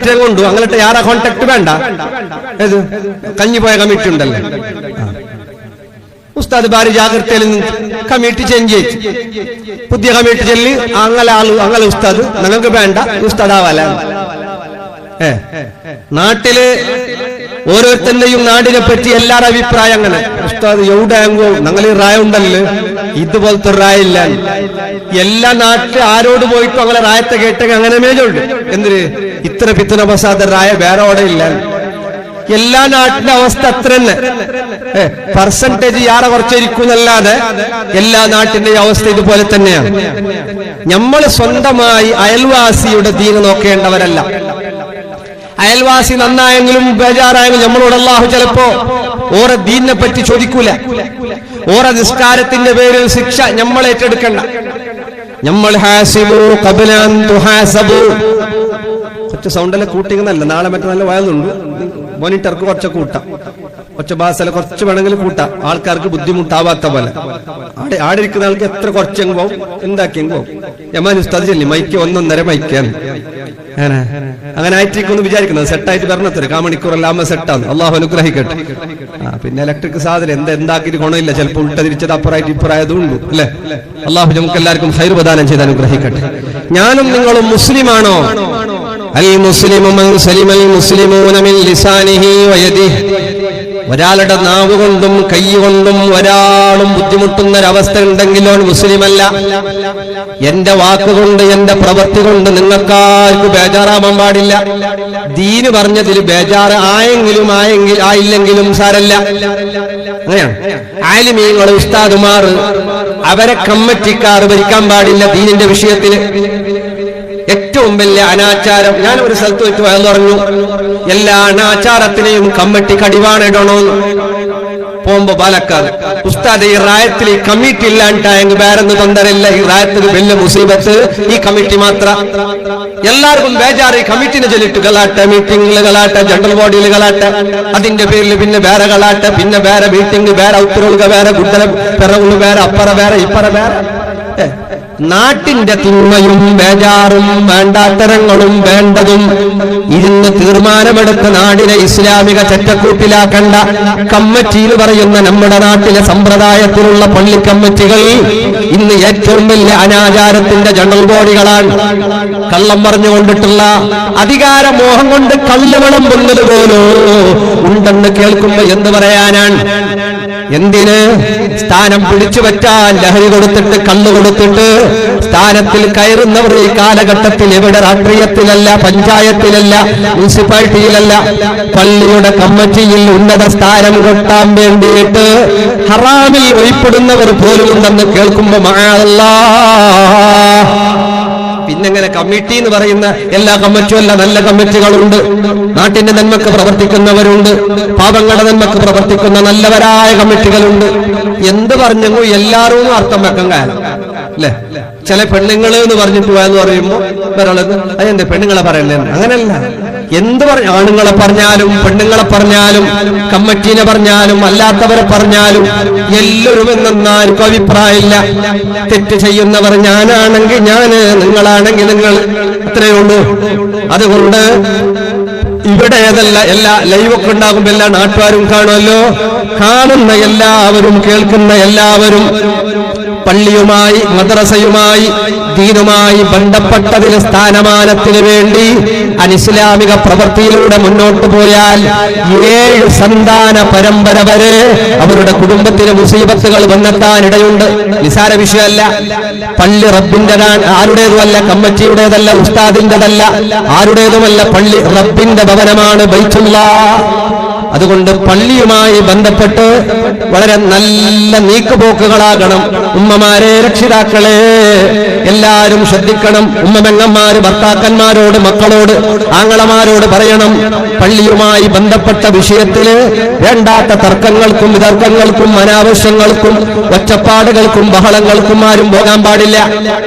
കമ്മിറ്റിയെ കൊണ്ടു അങ്ങനത്തെ യാറാ കോണ്ടാക്ട് വേണ്ട. ഏത് കഞ്ഞിപ്പോയ കമ്മിറ്റി ഉണ്ടല്ലോ, ഉസ്താദ് ഭാരി ജാഗ്രതയിൽ കമ്മിറ്റി ചേഞ്ച് ചെയ്തു, പുതിയ കമ്മിറ്റി ചെല്ലി അങ്ങനെ ഉസ്താദ് നിങ്ങൾക്ക് വേണ്ട ഉസ്താദ് ആവാല. നാട്ടില് ഓരോരുത്തരുടെയും നാടിനെ പറ്റി എല്ലാവരുടെ അഭിപ്രായം അങ്ങനെ. ഉസ്താദ് എവിടെയാങ്കോ ഞങ്ങൾ ഈ റായ ഉണ്ടല്ലോ, ഇതുപോലത്തെ റായ ഇല്ല. എല്ലാ നാട്ടിൽ ആരോട് പോയിട്ടും അങ്ങനെ റായത്തെ കേട്ടെങ്കിൽ അങ്ങനെ മേജുണ്ട്. എന്തിന് ഇത്ര പിത്തന പ്രസാദ റായ വേറെ അവിടെ ഇല്ല. എല്ലാ നാട്ടിന്റെ അവസ്ഥ അത്ര തന്നെ, പെർസെന്റേജ് യാറെ കുറച്ചിരിക്കുന്നല്ലാതെ എല്ലാ നാട്ടിന്റെ അവസ്ഥ ഇതുപോലെ തന്നെയാണ്. നമ്മൾ സ്വന്തമായി അയൽവാസിയുടെ ദീന് നോക്കേണ്ടവരല്ല. അയൽവാസി നന്നായെങ്കിലും ബേജാറായെങ്കിലും നമ്മളോട് അല്ലാഹു ചിലപ്പോ ഓരോ ദീനിനെ പറ്റി ചോദിക്കൂല. ഓരോ നിസ്കാരത്തിന്റെ പേരിൽ ശിക്ഷ നമ്മൾ ഏറ്റെടുക്കണ്ട. നമ്മൾ ഹാസിബു ഖബ്ല അൻ തുഹാസബു. കുറച്ച് സൗണ്ടല്ലേ കൂട്ടിങ്ങനല്ല, നാളെ മറ്റേ നല്ല വയലുണ്ട്, മോണിറ്റർക്ക് കുറച്ച് കൂട്ടാം, കുറച്ച് ബാസല കുറച്ച് വേണമെങ്കിൽ കൂട്ടാം, ആൾക്കാർക്ക് ബുദ്ധിമുട്ടാവാത്ത പോലെ. ആടെ ഇരിക്കുന്ന ആൾക്ക് എത്ര കുറച്ചെങ്കിൽ പോവും, എന്താക്കിയെങ്കിൽ പോവും. യമാൻ ഉസ്താദ് ചെല്ലി മൈക്ക് 1.5 മൈക്കാണ് അങ്ങനെ ആയിട്ടിരിക്കുന്നു വിചാരിക്കുന്നത്. സെറ്റായിട്ട് വരണത്തൊരു കാമണിക്കൂറെല്ലാം സെറ്റാണ്. അള്ളാഹു അനുഗ്രഹിക്കട്ടെ. പിന്നെ ഇലക്ട്രിക് സാധനം എന്താക്കിയിട്ട് ഗുണമില്ല, ചിലപ്പോൾ ഉൾട്ട തിരിച്ചത് അപ്പുറമായിട്ട് ഇപ്പുറമായതും ഉണ്ട് അല്ലെ. അള്ളാഹു നമുക്ക് എല്ലാവർക്കും ഖൈർ പ്രദാനം ചെയ്ത് അനുഗ്രഹിക്കട്ടെ. ഞാനും നിങ്ങളും മുസ്ലിമാണോ? അൽ മുസ്ലിമു മൻ സലിമൽ മുസ്ലിമൂന മിൻ ലിസാനിഹി വയദിഹി. ഒരാളുടെ നാവ് കൊണ്ടും കൈ കൊണ്ടും ഒരാളും ബുദ്ധിമുട്ടുന്ന ഒരവസ്ഥ ഉണ്ടെങ്കിലോ മുസ്ലിമല്ല. എന്റെ വാക്കുകൊണ്ട് എന്റെ പ്രവൃത്തി കൊണ്ട് നിങ്ങൾക്കാർക്ക് ബേജാറാവാൻ പാടില്ല. ദീന് പറഞ്ഞതിൽ ബേജാറ് ആയില്ലെങ്കിലും സാരല്ല. അങ്ങനെയാണ് ആലിമീങ്ങൾ, ഉസ്താദുമാർ, അവരെ കമ്മിറ്റിക്കാർ ഭരിക്കാൻ പാടില്ല ദീനിന്റെ വിഷയത്തില്. ഏറ്റവും വലിയ അനാചാരം, ഞാൻ ഒരു സ്ഥലത്ത് വെച്ച് പറഞ്ഞു, എല്ലാ അനാചാരത്തിനെയും കമ്മിറ്റി കടിവാണിടണോ. പോകുമ്പോ പാലക്കാട് ഉസ്താദ് ഈ റായത്തിൽ ഈ കമ്മിറ്റി ഇല്ലാണ്ടായെങ്കിൽ വേറൊന്നും തൊന്തരല്ല, ഈ റായത്തിന് വലിയ മുസീബത്ത് ഈ കമ്മിറ്റി മാത്ര. എല്ലാവർക്കും ബേജാറ്, ഈ കമ്മിറ്റിനെ ചൊല്ലിട്ട് ഗലാട്ട, മീറ്റിംഗിൽ ഗലാട്ട, ജനറൽ ബോഡിയിൽ ഗലാട്ട, അതിന്റെ പേരിൽ പിന്നെ വേറെ ഗലാട്ട, പിന്നെ വേറെ മീറ്റിംഗ്, വേറെ ഉത്തരവുക, വേറെ ഗുഡല പിറവുകൾ, വേറെ അപ്പറ വേറെ ഇപ്പറ വേറെ. നാട്ടിന്റെ തിന്മയും ബേജാറും വേണ്ടാത്തരങ്ങളും വേണ്ടതും ഇരുന്ന് തീർമാനമെടുത്ത നാടിനെ ഇസ്ലാമിക ചട്ടക്കൂട്ടിലാക്കണ്ട. കമ്മിറ്റിയിൽ പറയുന്ന നമ്മുടെ നാട്ടിലെ സമ്പ്രദായത്തിലുള്ള പള്ളി കമ്മിറ്റികൾ ഇന്ന് ഏറ്റവും വലിയ അനാചാരത്തിന്റെ ജനറൽ ബോഡികളാണ്. കള്ളം പറഞ്ഞുകൊണ്ടിട്ടുള്ള അധികാരമോഹം കൊണ്ട് കള്ള് വിളമ്പുന്നത് പോലും ഉണ്ടെന്ന് കേൾക്കുമ്പോ എന്ത് പറയാനാണ്? എന്തിന്? സ്ഥാനം പിടിച്ചു പറ്റാൻ ലഹരി കൊടുത്തിട്ട്, കള്ളു കൊടുത്തിട്ട് സ്ഥാനത്തിൽ കയറുന്നവർ ഈ കാലഘട്ടത്തിൽ എവിടെ രാഷ്ട്രീയത്തിലല്ല, പഞ്ചായത്തിലല്ല, മുനിസിപ്പാലിറ്റിയിലല്ല, പള്ളിയുടെ കമ്മിറ്റിയിൽ ഉന്നത സ്ഥാനം കിട്ടാൻ വേണ്ടിയിട്ട് ഹറാമിൽ ഒഴിപ്പെടുന്നവർ പോലും ഉണ്ടെന്ന് കേൾക്കുമ്പോ മഅല്ലാഹ്. പിന്നെങ്ങനെ കമ്മിറ്റി എന്ന് പറയുന്ന എല്ലാ കമ്മിറ്റിയും അല്ല, നല്ല കമ്മിറ്റികളുണ്ട്. നാട്ടിന്റെ നന്മക്ക് പ്രവർത്തിക്കുന്നവരുണ്ട്, പാവങ്ങളുടെ നന്മക്ക് പ്രവർത്തിക്കുന്ന നല്ലവരായ കമ്മിറ്റികളുണ്ട്. എന്ത് പറഞ്ഞെങ്കിൽ എല്ലാവരും അർത്ഥം വെക്കാൻ കാര്യം അല്ലെ. ചില പെണ്ണുങ്ങള് എന്ന് പറഞ്ഞിട്ട് പോയെന്ന് പറയുമ്പോ ഒരാളത് അതെന്ത് പെണ്ണുങ്ങളെ പറയല്ലേ? അങ്ങനെയല്ല. എന്ത് പറഞ്ഞു, ആണുങ്ങളെ പറഞ്ഞാലും പെണ്ണുങ്ങളെ പറഞ്ഞാലും കമ്മിറ്റീനെ പറഞ്ഞാലും അല്ലാത്തവരെ പറഞ്ഞാലും എല്ലാവരും എന്നൊന്നാർക്കും അഭിപ്രായമില്ല. തെറ്റ് ചെയ്യുന്നവർ ഞാനാണെങ്കിൽ ഞാന്, നിങ്ങളാണെങ്കിൽ നിങ്ങൾ, അത്രയേ ഉള്ളൂ. അതുകൊണ്ട് ഇവിടെ ഏതല്ല, എല്ലാ ലൈവൊക്കെ ഉണ്ടാകുമ്പോ എല്ലാ നാട്ടുകാരും കാണുമല്ലോ. കാണുന്ന എല്ലാവരും, കേൾക്കുന്ന എല്ലാവരും പള്ളിയുമായി, മദ്രസയുമായി, ദീനുമായി ബന്ധപ്പെട്ടതിന് സ്ഥാനമാനത്തിന് വേണ്ടി അനിസ്ലാമിക പ്രവൃത്തിയിലൂടെ മുന്നോട്ട് പോയാൽ 7 സന്താന പരമ്പര വരെ അവരുടെ കുടുംബത്തിന് മുസീബത്തുകൾ വന്നെത്താനിടയുണ്ട്. നിസാര വിഷയമല്ല. പള്ളി റബ്ബിന്റെതാണ്, ആരുടേതുമല്ല, കമ്മിറ്റിയുടേതല്ല, ഉസ്താദിന്റെതല്ല, ആരുടേതുമല്ല. പള്ളി റബ്ബിന്റെ ഭവനമാണ്, ബൈത്തുല്ലാഹ്. അതുകൊണ്ട് പള്ളിയുമായി ബന്ധപ്പെട്ട് വളരെ നല്ല നീക്കുപോക്കുകളാകണം. ഉമ്മമാരെ, രക്ഷിതാക്കളെ എല്ലാവരും ശ്രദ്ധിക്കണം. ഉമ്മമെങ്ങന്മാര് ഭർത്താക്കന്മാരോട്, മക്കളോട്, ആങ്ങളമാരോട് പറയണം, പള്ളിയുമായി ബന്ധപ്പെട്ട വിഷയത്തില് വേണ്ടാത്ത തർക്കങ്ങൾക്കും വിതർക്കങ്ങൾക്കും അനാവശ്യങ്ങൾക്കും ഒച്ചപ്പാടുകൾക്കും ബഹളങ്ങൾക്കും ആരും പോകാൻ പാടില്ല.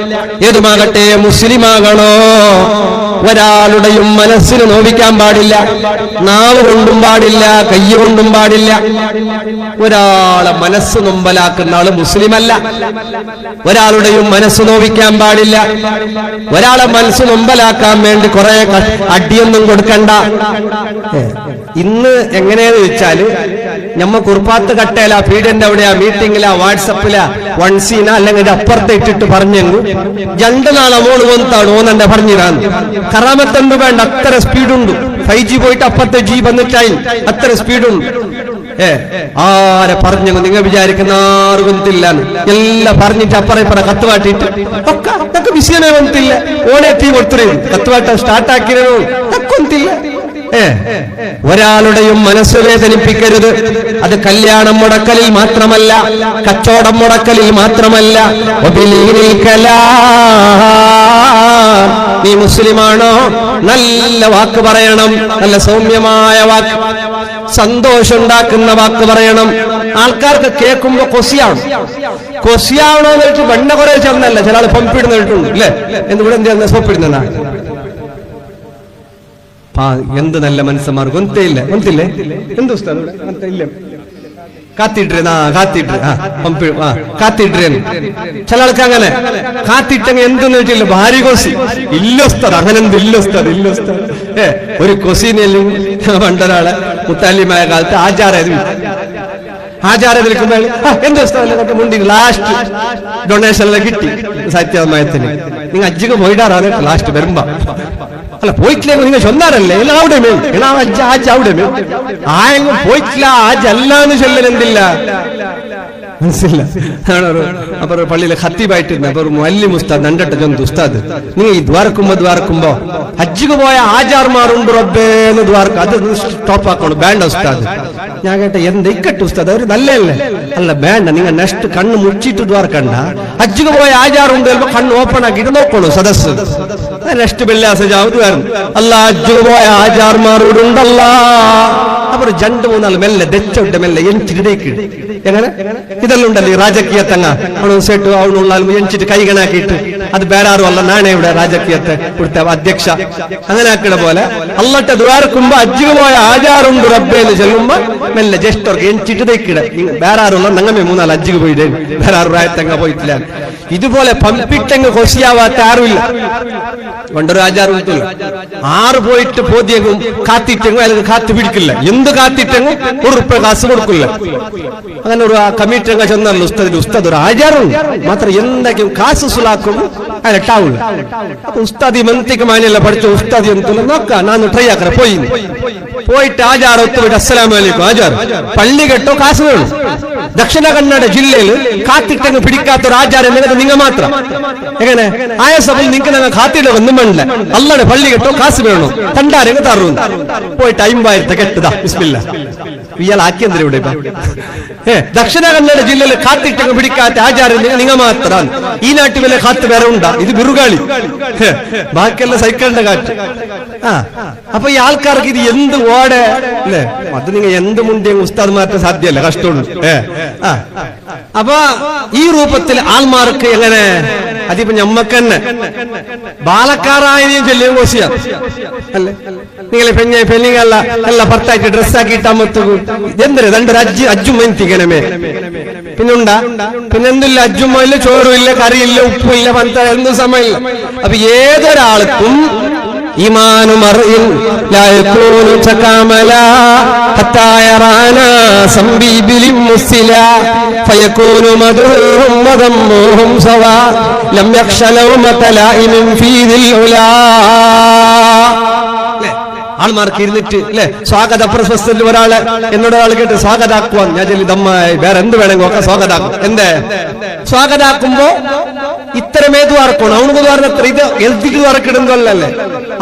ഏതുമാകട്ടെ, മുസ്ലിമാകണോ, ഒരാളുടെയും മനസ്സിന് നോവിക്കാൻ പാടില്ല. നാവ് കൊണ്ടും പാടില്ല, കൈ കൊണ്ടും പാടില്ല. ഒരാളെ മനസ്സ് നൊമ്പലാക്കുന്ന ആള് മുസ്ലിമല്ല. ഒരാളുടെയും മനസ്സ് മനസ്സ് നോവിക്കാൻ പാടില്ല. ഒരാളെ മനസ്സ് നൊമ്പലാക്കാൻ വേണ്ടി കുറെ അടിയൊന്നും കൊടുക്കണ്ട. ഇന്ന് എങ്ങനെയാന്ന് വെച്ചാല് നമ്മ കുറുപ്പാത്ത് കട്ടയില പീഡിയന്റെ അവിടെയാ മീറ്റിംഗിലാ വാട്സപ്പിലാ വൺസീന അല്ലെങ്കിൽ അപ്പുറത്തെ ഇട്ടിട്ട് പറഞ്ഞെങ്കിൽ 2 നാൾ അമോള് വന്നിട്ടാണ് ഓന്നെ പറഞ്ഞിരാന്ന്. കറാമത്തൊന്നും വേണ്ട, അത്ര സ്പീഡുണ്ട്. 5G പോയിട്ട് അപ്പുറത്തെ G വന്നിട്ടായി, അത്ര സ്പീഡുണ്ട്. ആരെ പറഞ്ഞു നിങ്ങൾ വിചാരിക്കുന്ന ആറ് വന്നിട്ടില്ലാന്ന് എല്ലാം പറഞ്ഞിട്ട് അപ്പറ കത്ത് വാട്ടിട്ട് ഒക്കെ വിഷയമേ വന്നിട്ടില്ല. ഓണെ തീ കൊടുത്തേ കത്തുവാട്ട സ്റ്റാർട്ടാക്കിയോ വന്നിട്ടില്ല. ഒരാളുടെയും മനസ്സ് വേദനിപ്പിക്കരുത്. അത് കല്യാണം മുടക്കലിൽ മാത്രമല്ല, കച്ചവടം മുടക്കലിൽ മാത്രമല്ല. നീ മുസ്ലിമാണോ, നല്ല വാക്ക് പറയണം, നല്ല സൗമ്യമായ വാക്ക്, സന്തോഷമുണ്ടാക്കുന്ന വാക്ക് പറയണം. ആൾക്കാർക്ക് കേൾക്കുമ്പോ കൊസിയാവണോ എന്ന് വെച്ചിട്ട് വെണ്ണ കുറെ ചേർന്നല്ല ചില ആൾ പമ്പിടുന്ന കേട്ടുണ്ട് അല്ലേ. എന്നിവിടെ എന്ത് സോപ്പിടുന്ന എന്ത് നല്ല മനുഷ്യന്മാർ ഗൊന്തയില്ലേ എന്ത് ഇല്ല കാത്തിട്രേന്ന് ചില ആൾക്ക് അങ്ങനെ കാത്തിട്ടെങ്കിൽ എന്തെന്ന് വെച്ചില്ല ഭാര്യ കൊസി ഇല്ലൊസ്തത് അങ്ങനെ എന്ത് ഇല്ലൊസ്തത് ഒരു കൊസീനെല്ലാം പണ്ടൊരാളെ മുത്താലിമായ കാലത്ത് ആചാരം നിൽക്കുമ്പോൾ എന്ത് മുണ്ടി ലാസ്റ്റ് ഡൊണേഷനെല്ലാം കിട്ടി സത്യമായത്തിന്. നിങ്ങൾ അജ്ജിക്ക് പോയിടാറാണ് ലാസ്റ്റ് വരുമ്പോ അല്ല പോയിട്ടില്ലെങ്കിൽ നിങ്ങൾ ചൊന്നാറല്ലേ അവിടെ അവിടെ ആയെങ്കിലും പോയിട്ടില്ല ആജല്ലാന്ന് ചൊല്ലലെന്തില്ല മനസ്സില്ല. അപ്പൊ പള്ളിയിലെ ഖത്തീബായിട്ടിരുന്ന അപ്പൊ മുഅല്ലിം ഉസ്താദ് നണ്ടട്ട ചൊന്ത് ഉസ്താദ് നിങ്ങൾ ഈ ദ്വാരക്കുമ്പോ ഹജ്ജിക്ക് പോയ ആചാർമാരുണ്ട് റബ്ബേന്ന് ദ്വാരക്ക അത് സ്റ്റോപ്പ് ആക്കണം വേണ്ട ഉസ്താദ്. ഞാൻ കേട്ട എന്ത് ഇക്കട്ട് ഉസ്താദ് അവര് നല്ലല്ലേ. അല്ല വേണ്ട, നിങ്ങൾ നെക്സ്റ്റ് കണ്ണ് മുച്ചിട്ട് ദ്വാരക്കണ്ട. ഹജ്ജിക്ക് പോയ ആചാറുണ്ട് കണ്ണ് ഓപ്പൺ ആക്കിയിട്ട് നോക്കണു സദസ്. നെക്സ്റ്റ് വെള്ളിയാഴ്ച അല്ല ഹജ്ജിക്ക് പോയ ആചാർമാരോടുണ്ടല്ല. അപ്പൊ 2-3 മെല്ലെ ദച്ചോട്ടെ മെല്ലെ എഞ്ചിടേക്ക് എങ്ങനെ ഇതെല്ലാം ഉണ്ടല്ലോ രാജകീയത്തങ്ങ അവನು ಸೆಟ್ಟು ಅವನುಳ್ಳ ಎಂಚಿട്ട് കൈകണാക്കിയിട്ട് അത് ಬೇರಾರು ಅಲ್ಲ ನಾನೇ ഇവിടെ രാജകീയത്തെ കൊടുത്ത അധ്യക്ഷ അങ്ങനെ ആക്കണ പോലെ അല്ലട്ടെ ദ്വാരക്കുമ്പോ അജ്ജിക്ക് പോയ ആചാറുണ്ട് റബ്ബേന്ന് ചൊല്ലുമ്പോ മെല്ലെ ജസ്റ്റ് അവർക്ക് എഞ്ചിട്ട് തെക്കിട ಬೇರಾರು അല്ല ഞങ്ങൾ 3-4 അജ്ജിക്ക് പോയിട്ടേ ಬೇರಾರು പ്രായത്തങ്ങ പോയിട്ടില്ല. ഇതുപോലെ പമ്പിട്ടെങ്ങ് കൊശിയാവാത്ത ആരുമില്ല. പണ്ടൊരു ആചാരം കിട്ടില്ല, 6 പോയിട്ട് പോതിയെങ്കും കാത്തിട്ടെങ്കും അല്ലെങ്കിൽ കാത്തു പിടിക്കില്ല. എന്ത് കാത്തിട്ടെങ്കും ₹1 കാശ് കൊടുക്കില്ല. അങ്ങനെ ഒരു കമ്മിറ്റി അങ്ങ് ചെന്നല്ലോ ഉസ്താദ് ഒരു ആചാരം മാത്രം എന്തൊക്കെയും കാശ് സുലാക്കും അയാളെട്ടാവില്ല. അപ്പൊ ഉസ്താദി മന്ത്രിക്ക് മാനിയല്ല പഠിച്ച ഉസ്താദി എന്നുള്ള നോക്കാം ನಾನು ട്രൈ ആക്കറ പോയിട്ട് ആചാരം ഒത്തുപോയിട്ട് അസ്സലാമു അലൈക്കും ആചാരം പള്ളി കെട്ടോ കാശ് വേണം. ദക്ഷിണ കന്നഡ ജില്ലയിൽ കാത്തിട്ടങ്ങ് പിടിക്കാത്ത ഒരു ആചാരം നിങ്ങൾ മാത്രം എങ്ങനെ ആയ സഭയിൽ നിങ്ങൾക്ക് ഞങ്ങൾ കാത്തിട ഒന്നും വേണ്ടില്ല. അല്ലടെ പള്ളി കെട്ടോ കാശ് വേണോ കണ്ടാരെങ്കിൽ തറുന്നു പോയിട്ട് 50,000 കെട്ടുതാ ബിസ്മില്ല ഇയാൾ ആക്കിയെന്തിനാ ഇവിടെ ദക്ഷിണ കന്നഡ ജില്ലയിൽ കാത്തിട്ടങ്ങ് പിടിക്കാത്ത ആചാരം നിങ്ങൾ മാത്രം. ഈ നാട്ടിൽ വല്ല കാത്ത് വേറെ ഉണ്ടാ, ഇത് ബിറുകാളി ബാക്കിയെല്ലാം സൈക്കിളിന്റെ കാറ്റ്. അപ്പൊ ഈ ആൾക്കാർക്ക് ഇത് എന്ത് ഓടെ അല്ലേ, അത് നിങ്ങൾ എന്ത് മുണ്ടിയും ഉസ്താദ് മാറ്റാൻ സാധ്യമല്ല, കഷ്ടമുള്ളൂ. അപ്പൊ ഈ രൂപത്തിൽ ആൾമാർക്ക് എങ്ങനെ അതിപ്പോ ഞമ്മക്ക് തന്നെ ബാലക്കാരായനെയും ചൊല്ലിയും കോശിയ അല്ലേ. നിങ്ങളെ പെണ്ണുങ്ങളല്ല എല്ലാം ഭർത്തായിട്ട് ഡ്രസ്സാക്കിയിട്ടാമത്തു എന്തൊരു 2 അജ്ജും മെന്തിക്കണമേ പിന്നുണ്ടാ പിന്നെന്തില്ല അജ്ജും ഇല്ല ചോറും ഇല്ല കറിയില്ല ഉപ്പുമില്ല പന്ത എന്തും സമയമില്ല. അപ്പൊ ഏതൊരാൾക്കും ഈമാനു മർഇൻ ലാ യകൂനു തകാമലാ ഹത്താ യറാനാ സംബിബിലിൻ മുസ്ലിലാ ഫയകൂനു മദ്ഹൂഹും വദമ്മുഹും സവാ ലം യഖ്ശ ലൗമത ലായിമിൻ ഫീ ദിൽ ഉലാ. ആൾമാർക്ക് ഇരുന്നിട്ട് അല്ലെ സ്വാഗത പ്രശസ്തത്തിൽ ഒരാളെ എന്നോട് ഒരാൾ കേട്ട് സ്വാഗതാക്കുവാൻ ഞാൻ ചൊല്ലി ദമ്മായി വേറെ എന്ത് വേണമെങ്കിൽ ഒക്കെ സ്വാഗതാക്കും. എന്തേ സ്വാഗതാക്കുമ്പോ ഇത്തരമേ ദ്വാരക്കണം അവനക്ക് ദ്വാരത്ര ഇത് എൽത്തിക്ക് ദ്വാരക്കിടുന്നല്ലേ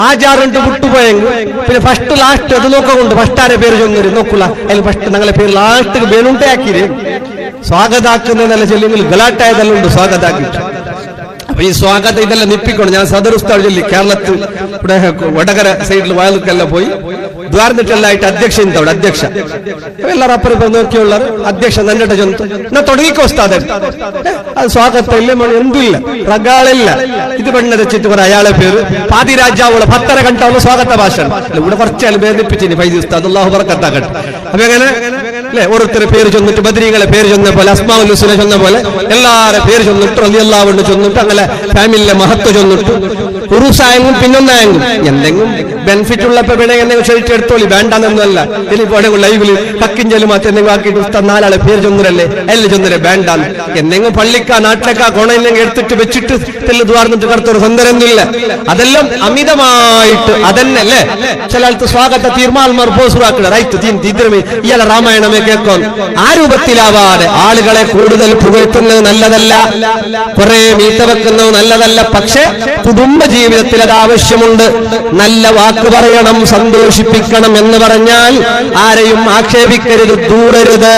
ആചാറിട്ട് വിട്ടുപോയെങ്കിൽ പിന്നെ ഫസ്റ്റ് ലാസ്റ്റ് അത് നോക്കൊണ്ട് ഫസ്റ്റ് ആരെ പേര് ചൊന്നൊരു നോക്കൂല അതിൽ ഫസ്റ്റ് ഞങ്ങളെ പേര് ലാസ്റ്റ് ബേനുണ്ടേ ആക്കിര് സ്വാഗതാക്കുന്നതല്ല ചൊല്ലിയെങ്കിൽ ഗലാട്ടായതെല്ലാം ഉണ്ട് സ്വാഗതാക്കിട്ട്. അപ്പൊ ഈ സ്വാഗതം ഇതെല്ലാം നിപ്പിക്കണം. ഞാൻ സദർ ഉസ്താദ് ചൊല്ലി കേരളത്തിൽ ഇവിടെ വടകര സൈഡിൽ വയലുക്കെല്ലാം പോയി ದ್ವಾರದಲ್ಲಾಯ್ತು ಅಧ್ಯಕ್ಷ ಇಂತವಳು ಅಧ್ಯಕ್ಷ ಎಲ್ಲರ ಅಪ್ಪರ ನೋಕಿಯುಳ್ಳರು ಅಧ್ಯಕ್ಷ ನನ್ನಟ ಜಂತು ನಾ ತೊಡಗಿಕೋಸ್ತಾದ ಅದು ಸ್ವಾಗತ ಇಲ್ಲ ಎಂದೂ ಇಲ್ಲ ರಗಾಳಿಲ್ಲ ಇದು ಬಣ್ಣದ ಚಿತ್ರ ಅಯಾಳ പേര് പാതിരാജ അവള് 10:30 ಗಂಟೆ സ്വാഗത ഭാഷണം ഇവിടെ കുറച്ചാൽ വേദിപ്പിച്ചിന് 5 ദിവസത്തെ അല്ലാഹു ബറക്കത്താക്കട്ടെ. അപ്പൊ എങ്ങനെ അല്ലെ ഓരോരുത്തരെ പേര് ചൊന്നിട്ട് ബദരീകളെ പേര് ചൊന്ന പോലെ അസ്മാഉൽ ഹുസ്ന ചൊന്ന പോലെ എല്ലാരെ പേര് ചൊന്നിട്ട് റളിയല്ലാഹു അൻഹു ചൊന്നിട്ട് അങ്ങനെ ഫാമിലിയിലെ മഹത്വം ചൊന്നിട്ട് ഉറുസായെങ്കിലും പിന്നൊന്നായെങ്കിലും എന്തെങ്കിലും ബെനിഫിറ്റ് ഉള്ളപ്പോ വേണേ എന്തെങ്കിലും ക്ഷണിച്ച് എടുത്തോളി വേണ്ടാന്നൊന്നുമല്ല. ഇനിയിപ്പോ ലൈവില് കക്കിഞ്ചല് മാത്രം എന്തെങ്കിലും ആക്കിയിട്ട് ഉസ്താദ് 4 ആളെ പേര് ചൊന്നരല്ലേ എല്ലാം ചൊന്നരെ വേണ്ടാന്ന് എന്തെങ്കിലും പള്ളിക്കാ നാട്ടിലേക്കാ കൊണയില്ലെങ്കിൽ എടുത്തിട്ട് വെച്ചിട്ട് തെല്ല് ദ്വാർന്നിട്ട് കടത്തൊരു സ്വന്തരൊന്നുമില്ല. അതെല്ലാം അമിതമായിട്ട് അതന്നെ അല്ലേ ചില ആൾക്ക് സ്വാഗത തീർമാൽമാർ പോസുറാക്കണം റൈറ്റ് തീദ്രമേ ഇയാളെ രാമായണമേ കേൾക്കാൻ ആ രൂപത്തിലാവാതെ ആളുകളെ കൂടുതൽ പുകഴ്ത്തുന്നത് നല്ലതല്ല, കുറെ മീത്ത വെക്കുന്നത് നല്ലതല്ല. പക്ഷെ കുടുംബ ജീവിതത്തിൽ അത് ആവശ്യമുണ്ട്. നല്ല വാക്ക് പറയണം, സന്തോഷിപ്പിക്കണം എന്ന് പറഞ്ഞാൽ ആരെയും ആക്ഷേപിക്കരുത്, ദൂരരുത്.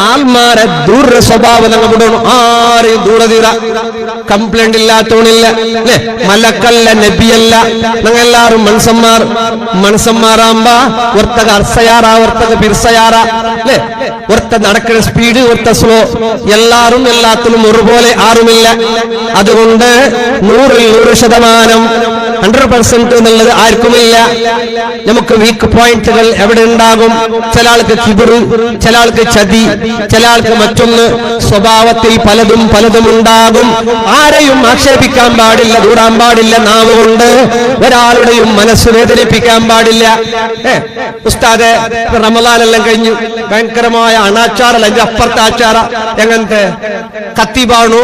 ആൾമാരെ ദൂര സ്വഭാവം നമ്മൾ വിടണം. ആരെയും ദൂരതീറ കംപ്ലൈന്റ് ഇല്ലാത്തോണില്ല അല്ലെ മലക്കല്ല നബിയല്ല. ഞങ്ങളെല്ലാരും മനുഷ്യന്മാരാകുമ്പ ഒർത്തക അർസയാറ ഒർത്തക ബിർസയാറ അല്ലെ ഒർത്ത നടക്കുന്ന സ്പീഡ് ഒർത്ത സ്ലോ എല്ലാരും എല്ലാത്തിലും ഒരുപോലെ ആരുമില്ല. അതുകൊണ്ട് 100% 100% എന്നുള്ളത് ആർക്കുമില്ല. നമുക്ക് വീക്ക് പോയിന്റുകൾ എവിടെ ഉണ്ടാകും? ചില ആൾക്ക് കിബിറ്, ചില ആൾക്ക് ചതി, ചില ആൾക്ക് മറ്റൊന്ന്. സ്വഭാവത്തിൽ പലതും ഉണ്ടാകും. ആരെയും ആക്ഷേപിക്കാൻ പാടില്ല, ദൂടാൻ പാടില്ല. നാവ് കൊണ്ട് ഒരാളുടെയും മനസ്സ് വേദനിപ്പിക്കാൻ പാടില്ല. ഉസ്താദെ റമദാനെല്ലാം കഴിഞ്ഞു ഭയങ്കരമായ അണാച്ചാറല്ല, അതിന്റെ അപ്പുറത്തെ ആച്ചാറ എങ്ങനത്തെ കത്തിബാവണു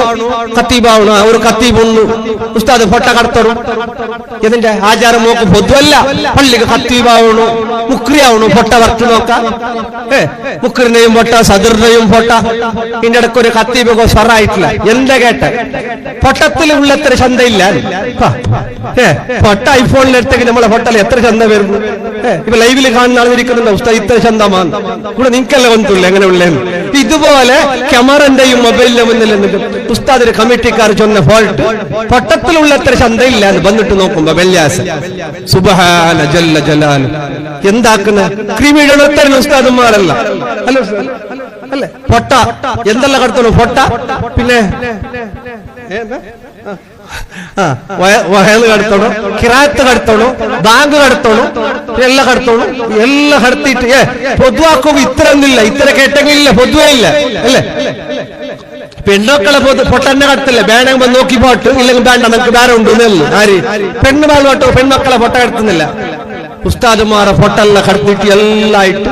ഒരു കത്തി പൊണ്ണു ഉസ്താദ് പൊട്ട കടത്തണം. ഇതിന്റെ ആചാരം നോക്ക് പൊതുവല്ല. പള്ളിക്ക് കത്തിബാവണു മുക്രിയാവണു പൊട്ട വറുത്ത് നോക്കാം. മുക്രിനെയും പൊട്ട സദറിനെയും പൊട്ട ഇതിന്റെ ഇടയ്ക്ക് ഒരു കത്തിബോ സ്വറായിട്ടില്ല. എന്താ കേട്ട പൊട്ടത്തിൽ ഉള്ളത്ര ചന്തയില്ല. പൊട്ട ഐഫോണിലെടുത്തേക്ക് നമ്മളെ പൊട്ടൽ എത്ര ചന്ത വരുന്നു. ഇപ്പൊ ലൈവില് കാണുന്ന ആളിരിക്കുന്നുണ്ട് ഉസ്താദ് ഇത്ര ചന്തമാണ് കൂടെ നിനക്കല്ല വന്നില്ല എങ്ങനെ ഉള്ളേന്ന്. ഇതുപോലെ ക്യാമറന്റെയും മൊബൈലിന്റെ മുന്നിൽ എന്നിട്ട് ഉസ്താദിന്റെ കമ്മിറ്റിക്കാർ ചൊന്ന ഫോൾട്ട് പൊട്ടത്തിലുള്ളത്ര ചന്തയില്ല എന്ന് വന്നിട്ട് നോക്കുമ്പോ വെള്ളിയാസം സുബ്ഹാന ജല്ല ജലാലു എന്താക്കുന്ന ക്രിമികളൊത്തരം ഉസ്താദന്മാരല്ല അല്ല അല്ലേ പൊട്ട എന്തെല്ലാം കടത്തണു പൊട്ട പിന്നെ വയല് കടത്തണം, കിറാത്ത് കടത്തണം, ബാങ്ക് കടത്തണം, എല്ലാം കടത്തണം. എല്ലാം കടത്തിയിട്ട് പൊതുവാക്കും ഇത്ര ഒന്നില്ല, ഇത്ര കേട്ടെങ്കിലില്ല, പൊതുവേ ഇല്ല അല്ലേ. പെണ്ണുമക്കളെ പൊട്ടന്നെ കടത്തില്ല. വേണമെങ്കിൽ നോക്കി പോട്ട്, ഇല്ലെങ്കിൽ വേണ്ട നമുക്ക് വേറെ ഉണ്ട്. ആര് പെണ്ണുമാൾ പോട്ടോ പെൺമക്കളെ പൊട്ട കടത്തുന്നില്ല. ഉസ്താദുമാരെ പൊട്ടെല്ലാം കടത്തിട്ട് എല്ലായിട്ട്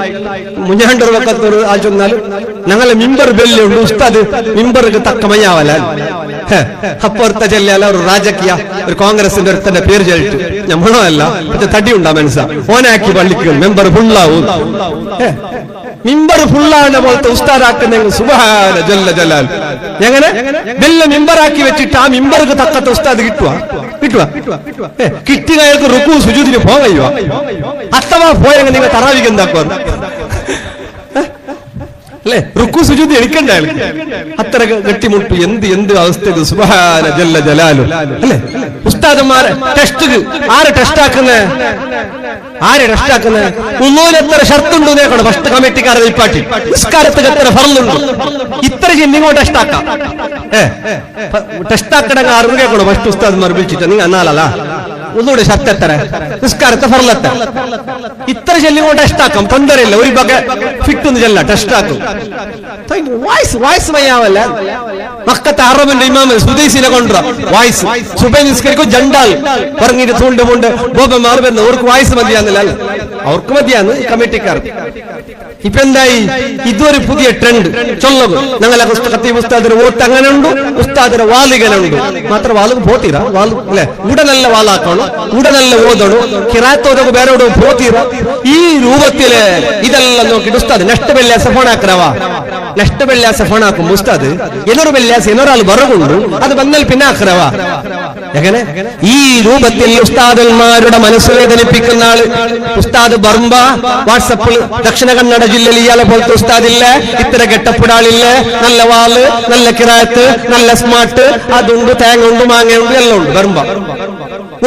മുഞ്ഞാണ്ടൊരു വെക്കത്തൊരു ആ ചൊന്നാലും ഞങ്ങളെ മിമ്പർ ബെല്ലുണ്ട്. ഉസ്താദ് മിമ്പർക്ക് തക്ക മയ്യാവല അപ്പുറത്തെ ചെല്ലാല ഒരു രാജകീയ ഒരു കോൺഗ്രസിന്റെ ഒരുത്തന്റെ പേര് ചൊല്ലിട്ട് നമ്മളോ അല്ല മറ്റേ തടി ഉണ്ടാ മനസ്സാ ഓനാക്കി പള്ളിക്ക് മെമ്പർ ഫുള്ളാവും. മിമ്പർ ഫുള്ളാകുന്ന പോലത്തെ ഉസ്താദാക്കുന്ന സുബ്ഹാന ജല്ല ജലാൽ എങ്ങനെ വല്ല മിമ്പറാക്കി വെച്ചിട്ട് ആ മിമ്പർക്ക് തക്കത്തെ ഉസ്താദ് കിട്ടുക കിട്ടിയവർക്ക് റുക്കു സുജൂദിന് പോകയോ അഥവാ പോയെങ്കിൽ നിങ്ങൾ തറാവിക്ക് എന്താക്കോ അല്ലെ റുക്കു സുജൂദ് എണിക്കണ്ട അത്ര കെട്ടിമുട്ടു. എന്ത് അവസ്ഥ. സുബ്ഹാന ജല്ല ജലാലു അല്ലെ. ഉസ്താദന്മാരെ ടെസ്റ്റ് ആര് ടെസ്റ്റ് ആക്കുന്നത്? ഉള്ളൂന് എത്ര ഷർത്തുണ്ട് നോക്കണം. ഫസ്റ്റ് കമ്മിറ്റിക്കാരെ വിപ്പാട്ടി നിസ്കാരത്തിന് എത്ര ഫർളുണ്ട് ഇത്ര ചിന്നിങ്ങോട്ട് ടെസ്റ്റാക്കാം. ടെസ്റ്റാക്കണ അറിവ് കേൾക്കണോ? ഫസ്റ്റ് ഉസ്താദന്മാർ വിളിച്ചിട്ട് നിങ്ങൾ എന്നാലല്ല ഒന്നുകൂടെ ഷർത്ത് എത്ര നിസ്കാരത്തെ ഫർളെത്ര ഇത്ര ചെല്ലിങ്ങോട്ട് ടെസ്റ്റാക്കാം. തൊണ്ടരയില്ല ഒരു ബക ഫിറ്റ് ചെല്ല ടെസ്റ്റാക്കും. വായ്സ് മയ്യാവല്ല. മക്കത്തെ അറബിന്റെ ഇമാമ സുദൈസിനെ കൊണ്ടുവരാ വായ്സ് സുബൈ നിസ്കരിക്കും ജണ്ടാൽ പറഞ്ഞിട്ട് തൂണ്ടുമുണ്ട് ബോബന്മാർ വരുന്ന അവർക്ക് വായ്സ് മതിയാന്നില്ല. അവർക്ക് മതിയാന്ന് കമ്മിറ്റിക്കാർ. ഇപ്പൊ എന്തായി? ഇതൊരു പുതിയ ട്രെൻഡ് ചൊല്ലത്. ഞങ്ങളെ ഖത്തീബ് ഉസ്താദിന് വോട്ട് അങ്ങനെ ഉണ്ട്, ഉസ്താദിന് വാലികനുണ്ട്. മാത്രം വാല് പോത്തീറ വാല് അല്ലെ ഇവിടെ നല്ല വാലാക്കണം, ഇവിടെ നല്ല ഓതണം, കിറാത്തോതൊക്കെ വേറെവിടെ പോത്തീറ. ഈ രൂപത്തില് ഇതെല്ലാം നോക്കിട്ട് ഉസ്താദ് നെക്സ്റ്റ് വെള്ളിയാഴ്ച ഫോണാക്കണവാ. നെക്സ്റ്റ് വെള്ളിയാഴ്ച ഫോണാക്കും ഉസ്താദ് എന്നൊരു വെള്ളിയാഴ്ച എന്നൊരാൾ വിറകുണ്ട് അത് വന്നാൽ പിന്നെ ആക്കണവാ. എങ്ങനെ ഈ രൂപത്തിൽ ഉസ്താദന്മാരുടെ മനസ്സ് വേദനിപ്പിക്കുന്ന ആള് ഉസ്താദ് ബർമ്പ വാട്സപ്പിൽ ദക്ഷിണ കന്നഡ ജില്ലയിൽ ഇയാളെ പോലത്തെ ഉസ്താദില്ല, ഇത്ര കെട്ടപ്പെടാളില്ല, നല്ല വാള്, നല്ല കിറാത്ത്, നല്ല സ്മാർട്ട്, അതുണ്ട്, തേങ്ങ ഉണ്ട്, മാങ്ങയുണ്ട്, എല്ലാം ഉണ്ട്. ബർമ്പ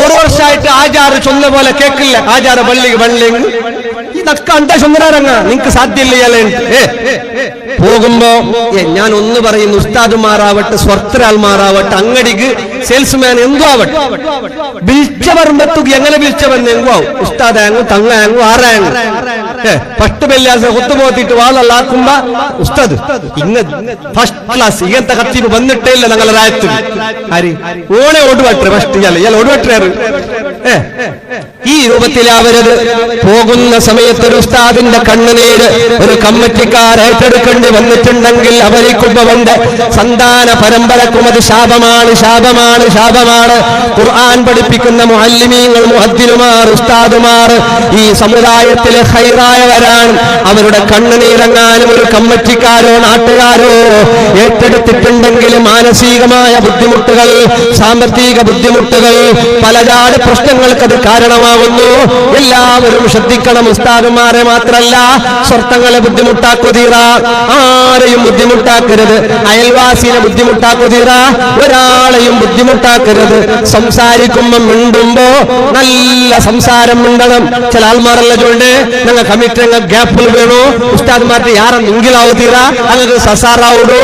ഒരു വർഷമായിട്ട് ആചാറ് ചൊന്ന പോലെ കേക്കില്ല. ആചാര പള്ളിക്ക് ഇതൊക്കെ അണ്ട ചൊന്നരങ്ങ നിങ്ങക്ക് സാധ്യമില്ല. പോകുമ്പോ ഞാൻ ഒന്ന് പറയുന്നു, ഉസ്താദുമാറാവട്ടെ, സ്വർത്തരാൽമാറാവട്ടെ, അങ്ങടിക്ക് സെയിൽസ്മാൻ എന്തോ ആവട്ടെ, വിളിച്ചവരുമ്പത്തുക്ക് എങ്ങനെ വിളിച്ചവെന്നെങ്കോ ആവും. ഉസ്താദാങ്ങും തങ്ങാങ്ങും ആറാങ്ങും ഫസ്റ്റ് ബെല്ലാസ ഒത്തുപോത്തിട്ട് വാളല്ലാക്കുമ്പോ ഉസ്താദ് ഇന്ന് ഫസ്റ്റ് ക്ലാസ് ഇങ്ങനത്തെ കച്ചീപ്പ് വന്നിട്ടേ ഇല്ല ഞങ്ങളെ രായത്തിൽ. ആര് ഓണെ ഓടുവട്ടെ ഫസ്റ്റ് ഇയാൾ ഓടുവട്ടാറ്. ഈ രൂപത്തിലാവരുത്. പോകുന്ന സമയത്ത് ഒരു ഉസ്താദിന്റെ കണ്ണുനീര് ഒരു കമ്മിറ്റിക്കാർ ഏറ്റെടുക്കേണ്ടി വന്നിട്ടുണ്ടെങ്കിൽ അവരിക്കുമ്പവന്റെ സന്താന പരമ്പരക്കും അത് ശാപമാണ്, ശാപമാണ്, ശാപമാണ്. ഖുർആൻ പഠിപ്പിക്കുന്ന മുഅല്ലിമീങ്ങൾ, മുഅദ്ദിനുമാർ, ഉസ്താദുമാർ ഈ സമുദായത്തിലെ ഖൈറായവരാണ്. അവരുടെ കണ്ണുനീരങ്ങാനും ഒരു കമ്മിറ്റിക്കാരോ നാട്ടുകാരോ ഏറ്റെടുത്തിട്ടുണ്ടെങ്കിൽ മാനസികമായ ബുദ്ധിമുട്ടുകൾ, സാമ്പത്തിക ബുദ്ധിമുട്ടുകൾ, പലജാട് പ്രശ്നങ്ങൾക്ക് അത് കാരണമാകുന്നു. എല്ലാവരും ശ്രദ്ധിക്കണം. ഉസ്താദുമാരെ മാത്രല്ല, സ്വർത്തങ്ങളെ ബുദ്ധിമുട്ടാക്കുതീറ, ആരെയും ബുദ്ധിമുട്ടാക്കരുത്. അയൽവാസിനെ ബുദ്ധിമുട്ടാക്കുതീറ, ഒരാളെയും ബുദ്ധിമുട്ടാക്കരുത്. സംസാരിക്കുമ്പോ മിണ്ടുമ്പോ നല്ല സംസാരം മിണ്ടണം. ചില ആൾമാരല്ല ചൊണ്ട് ഞങ്ങൾ കമ്മിറ്റി ഗ്യാപ്പിൽ വേണോ ഉസ്താദ്മാരുടെ യാറെ നിങ്കിലാവുതീറ, അങ്ങനെ സസാറാവുടു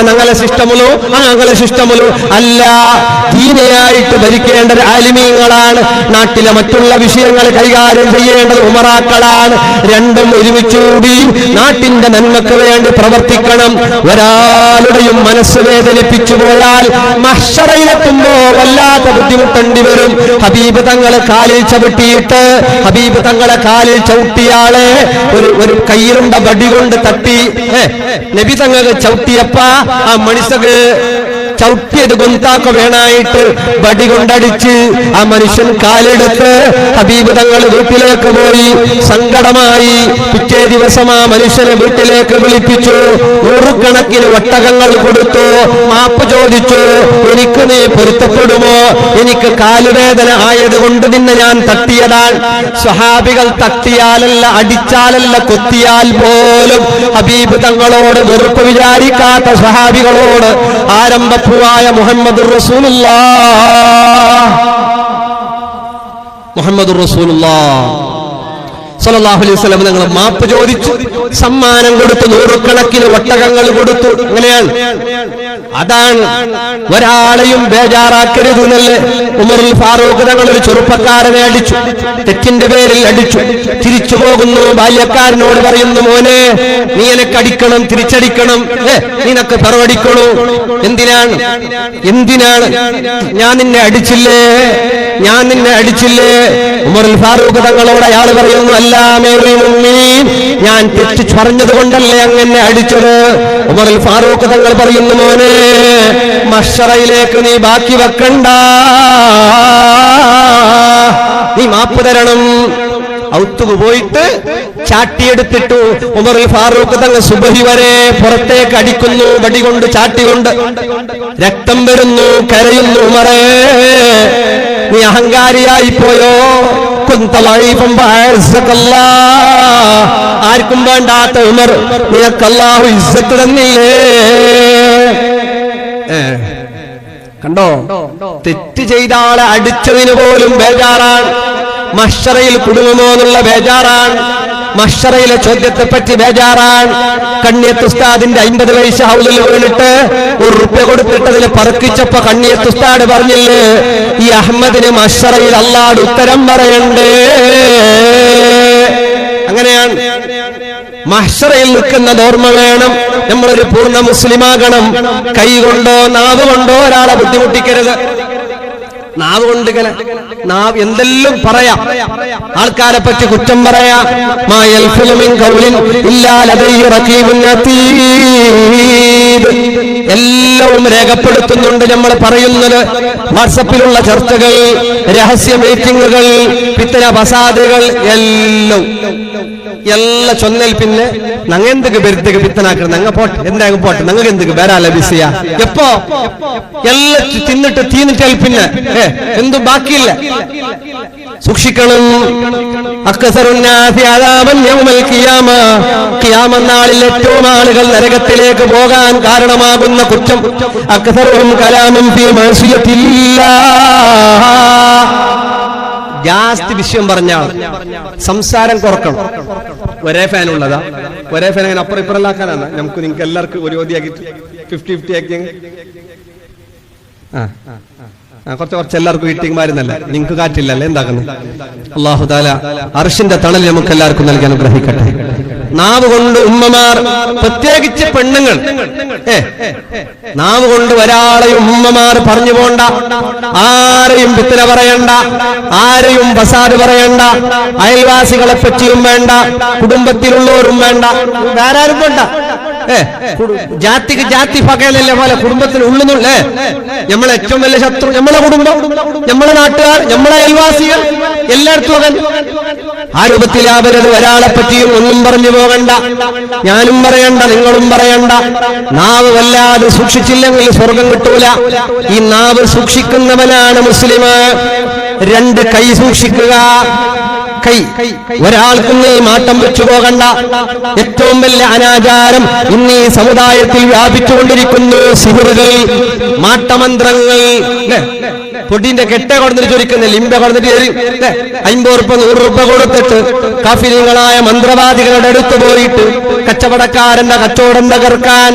ഞങ്ങളെ സിസ്റ്റമുലു അങ്ങനെ സിസ്റ്റമുലു അല്ല. ദീനയായിട്ട് ഭരിക്കേണ്ടത് ആലിമീങ്ങളാണ്. നാട്ടിലെ മറ്റുള്ള വിഷയങ്ങൾ കൈകാര്യം ചെയ്യേണ്ടത് ഉമറാക്കളാണ്. രണ്ടും ഒരുമിച്ചുകൂടി നാട്ടിന്റെ നന്മക്ക് വേണ്ടി പ്രവർത്തിക്കണം. ഒരാളുടെയും മനസ്സ് വേദനിപ്പിച്ചു പോയാൽ മഹ്ശറയിലെത്തുമ്പോ വല്ലാത്ത ബുദ്ധിമുട്ടേണ്ടി വരും. ഹബീബ് തങ്ങളെ കാലിൽ ചവിട്ടിയിട്ട്, ഹബീബ് തങ്ങളെ കാലിൽ ചവിട്ടിയാളെ ഒരു കയ്യിലുണ്ട വടി കൊണ്ട് തട്ടി നബി തങ്ങൾക്ക് ചവിട്ടിയപ്പ ആ മനുഷ്യക്ക് ചവിട്ടിയത് ഗൊന്താക്ക വേണായിട്ട് വടി കൊണ്ടടിച്ച് ആ മനുഷ്യൻ കാലെടുത്ത് ഹബീബ് തങ്ങൾ വീട്ടിലേക്ക് പോയി. സങ്കടമായി. പിറ്റേ ദിവസം ആ മനുഷ്യനെ വീട്ടിലേക്ക് വിളിപ്പിച്ചു. നൂറുകണക്കിന് ഒട്ടകങ്ങൾ കൊടുത്തു. മാപ്പ് ചോദിച്ചു, എനിക്ക് നീ പൊരുത്തപ്പെടുമോ? എനിക്ക് കാലുവേദന ആയതുകൊണ്ട് നിന്നെ ഞാൻ തട്ടിയതാണ്. സ്വഹാബികൾ തട്ടിയാലല്ല, അടിച്ചാലല്ല, കൊത്തിയാൽ പോലും ഹബീബ് തങ്ങളോട് വെറുപ്പ് വിചാരിക്കാത്ത സ്വഹാബികളോട് ആരംഭപ്പുവായ മുഹമ്മദുർ റസൂലുള്ളാഹ്, മുഹമ്മദുർ റസൂലുള്ളാഹ് സ്വല്ലല്ലാഹു അലൈഹി വസല്ലം തങ്ങൾ മാപ്പ് ചോദിച്ചു, സമ്മാനം കൊടുത്തു, നൂറുകണക്കിന് ഒട്ടകങ്ങൾ കൊടുത്തു. അങ്ങനെയാണ്. അതാണ് ഒരാളെയും ബേജാറാക്കരുത് എന്നല്ലേ ഉമറുൽ ഫാറൂഖ് തങ്ങൾ ഒരു ചെറുപ്പക്കാരനെ അടിച്ചു, തെറ്റിന്റെ പേരിൽ അടിച്ചു. തിരിച്ചു പോകുന്നു, ബാല്യക്കാരനോട് പറയുന്നു, മോനെ നീ എനക്ക് അടിക്കണം, തിരിച്ചടിക്കണം, നിനക്ക് പറവടിക്കണു. എന്തിനാണ്? ഞാൻ നിന്നെ അടിച്ചില്ലേ, ഞാൻ നിന്നെ അടിച്ചില്ലേ? ഉമറുൽ ഫാറൂഖ് തങ്ങളോട് അയാൾ പറയുന്നു, അല്ല അമീറുൽ മുഅ്മിനീൻ, ഞാൻ തെറ്റ് പറഞ്ഞത് കൊണ്ടല്ലേ അങ്ങനെ അടിച്ചത്. ഉമറുൽ ഫാറൂഖ് തങ്ങൾ പറയുന്നു, മോനെ മഹ്ശറയിലേക്ക് നീ ബാക്കി വെക്കണ്ട, നീ മാപ്പ് തരണം. ഔത്തുക്ക് പോയിട്ട് ചാട്ടിയെടുത്തിട്ടു. ഉമറുൽ ഫാറൂഖ് തങ്ങൾ സുബഹി വരെ പുറത്തേക്ക് അടിക്കുന്നു, വടികൊണ്ട്, ചാട്ടികൊണ്ട്. രക്തം വരുന്നു, കരയുന്നു. ഉമറേ, നീ അഹങ്കാരിയായി പോയോ? ആർക്കും വേണ്ടാത്ത ഉമർ, നിനക്ക് അല്ലാഹു ഇസ്സത്ത് തന്നില്ലേ? കണ്ടോ, തെറ്റ് ചെയ്ത ആളെ അടിച്ചതിന് പോലും ബേജാറാണ്. മഹ്ശറയിൽ കുടുങ്ങുമോ എന്നുള്ള ബേജാറാണ്. മഹ്ശറയിലെ ചോദ്യത്തെ പറ്റി ബേജാറാണ്. കണ്ണിയത്ത് ഉസ്താദിന്റെ 50 പൈസ ഹൗലിൽ വീണിട്ട് ₹1 കൊടുത്തിട്ട് അതിൽ പറക്കിച്ചപ്പോ കണ്ണിയത്ത് ഉസ്താദ് പറഞ്ഞില്ലേ, ഈ അഹമ്മദിന് മഹ്ശറയിൽ അല്ലാഹ് ഉത്തരം പറയണ്ടേ? അങ്ങനെയാണ്. മഹ്ശറയിൽ നിൽക്കുന്ന ഓർമ്മ വേണം. നമ്മളൊരു പൂർണ്ണ മുസ്ലിമാകണം. കൈ കൊണ്ടോ നാവ് കൊണ്ടോ ഒരാളെ ബുദ്ധിമുട്ടിക്കരുത്. നാവ് കൊണ്ട് എന്തെല്ലാം പറയാം, ആൾക്കാരെ പറ്റി കുറ്റം പറയാം. എല്ലാം രേഖപ്പെടുത്തുന്നുണ്ട് നമ്മൾ പറയുന്നത്. വാട്സപ്പിലുള്ള ചർച്ചകൾ, രഹസ്യ മീറ്റിങ്ങുകൾ, പിത്തന ഫസാദുകൾ എല്ലാം ചൊന്നൽ. പിന്നെ ഞങ്ങൾ എന്തൊക്കെ ബെരുത്തേക്ക് പിത്തനാക്കണം, ഞങ്ങൾ പോട്ടെ, എന്തായാലും പോട്ടെ, ഞങ്ങൾക്ക് എന്തൊക്കെ വരാല്ല ബിസിയാ. എപ്പോ എല്ലാം തിന്നിട്ട് തീന്നിട്ടാൽ പിന്നെ എന്തും ബാക്കിയില്ല. സൂക്ഷിക്കണം. ഖിയാമനാളിൽ ഏറ്റവും ആളുകൾ നരകത്തിലേക്ക് പോകാൻ കാരണമാകുന്ന കുറ്റം അക്സറുഹും കലാമും ഫീ മഅസിയത്തില്ലാഹ്, ജാസ്തി വിഷയം പറഞ്ഞാൽ സംസാരം കുറക്കണം. ഒരേ ഫാൻ ഉള്ളതാ, ഒരേ ഫാൻ അങ്ങനെ അപ്പുറം ഇപ്പുറല്ലാക്കാനാണ്. നമുക്ക് നിങ്ങൾക്ക് എല്ലാവർക്കും ഒരു ഓതിയാക്കി 50-50 ആക്കി കുറച്ച് എല്ലാവർക്കും വീട്ടിമാരുന്നല്ല, നിങ്ങൾക്ക് കാറ്റില്ലല്ലേ എന്താക്കുന്നു. അല്ലാഹു തആല അർശിന്റെ തണൽ നമുക്ക് എല്ലാവർക്കും നൽകി അനുഗ്രഹിക്കട്ടെ. നാവ് കൊണ്ട് ഉമ്മമാർ, പ്രത്യേകിച്ച് പെണ്ണുങ്ങൾ, നാവ് കൊണ്ട് ഒരാളെയും ഉമ്മമാർ പറഞ്ഞു പോണ്ട, ആരെയും ഫിത്ന പറയണ്ട, ആരെയും ഫസാദ് പറയണ്ട, അയൽവാസികളെ പറ്റിയും വേണ്ട, കുടുംബത്തിലുള്ളവരും വേണ്ട, വേറെ ആരും വേണ്ട. ജാതിക്ക് ജാതി പകലല്ലേ പോലെ കുടുംബത്തിന് ഉള്ളുന്നുള്ളേ. നമ്മളെ ഏറ്റവും വലിയ ശത്രു നമ്മളെ കുടുംബം, നമ്മളെ നാട്ടുകാർ, നമ്മളെ അയൽവാസികൾ, എല്ലായിടത്തും ആ രൂപത്തിലാവരുത്. ഒരാളെ പറ്റിയും ഒന്നും പറഞ്ഞു പോകണ്ട, ഞാനും പറയണ്ട, നിങ്ങളും പറയണ്ട. നാവ് വല്ലാതെ സൂക്ഷിച്ചില്ലെങ്കിൽ സ്വർഗം കിട്ടൂല. ഈ നാവ് സൂക്ഷിക്കുന്നവനാണ് മുസ്ലിം. 2 കൈ സൂക്ഷിക്കുക. കൈ ഒരാൾക്കും നീ മാറ്റം വെച്ചു പോകണ്ട. ഏറ്റവും വലിയ അനാചാരം ഇന്ന് ഈ സമുദായത്തിൽ വ്യാപിച്ചുകൊണ്ടിരിക്കുന്നു. സിഹറുകൾ, മാട്ടമന്ത്രങ്ങൾ, പൊടിന്റെ കെട്ട കൊടുത്തിട്ട് ചൊരിക്കുന്ന ലിംബ കൊടുത്തിട്ട് 50 രൂപ 100 രൂപ കൊടുത്തിട്ട് കാഫിലുകളായ മന്ത്രവാദികളുടെ അടുത്ത് പോയിട്ട് കച്ചവടക്കാരന്റെ കച്ചവടം തകർക്കാൻ,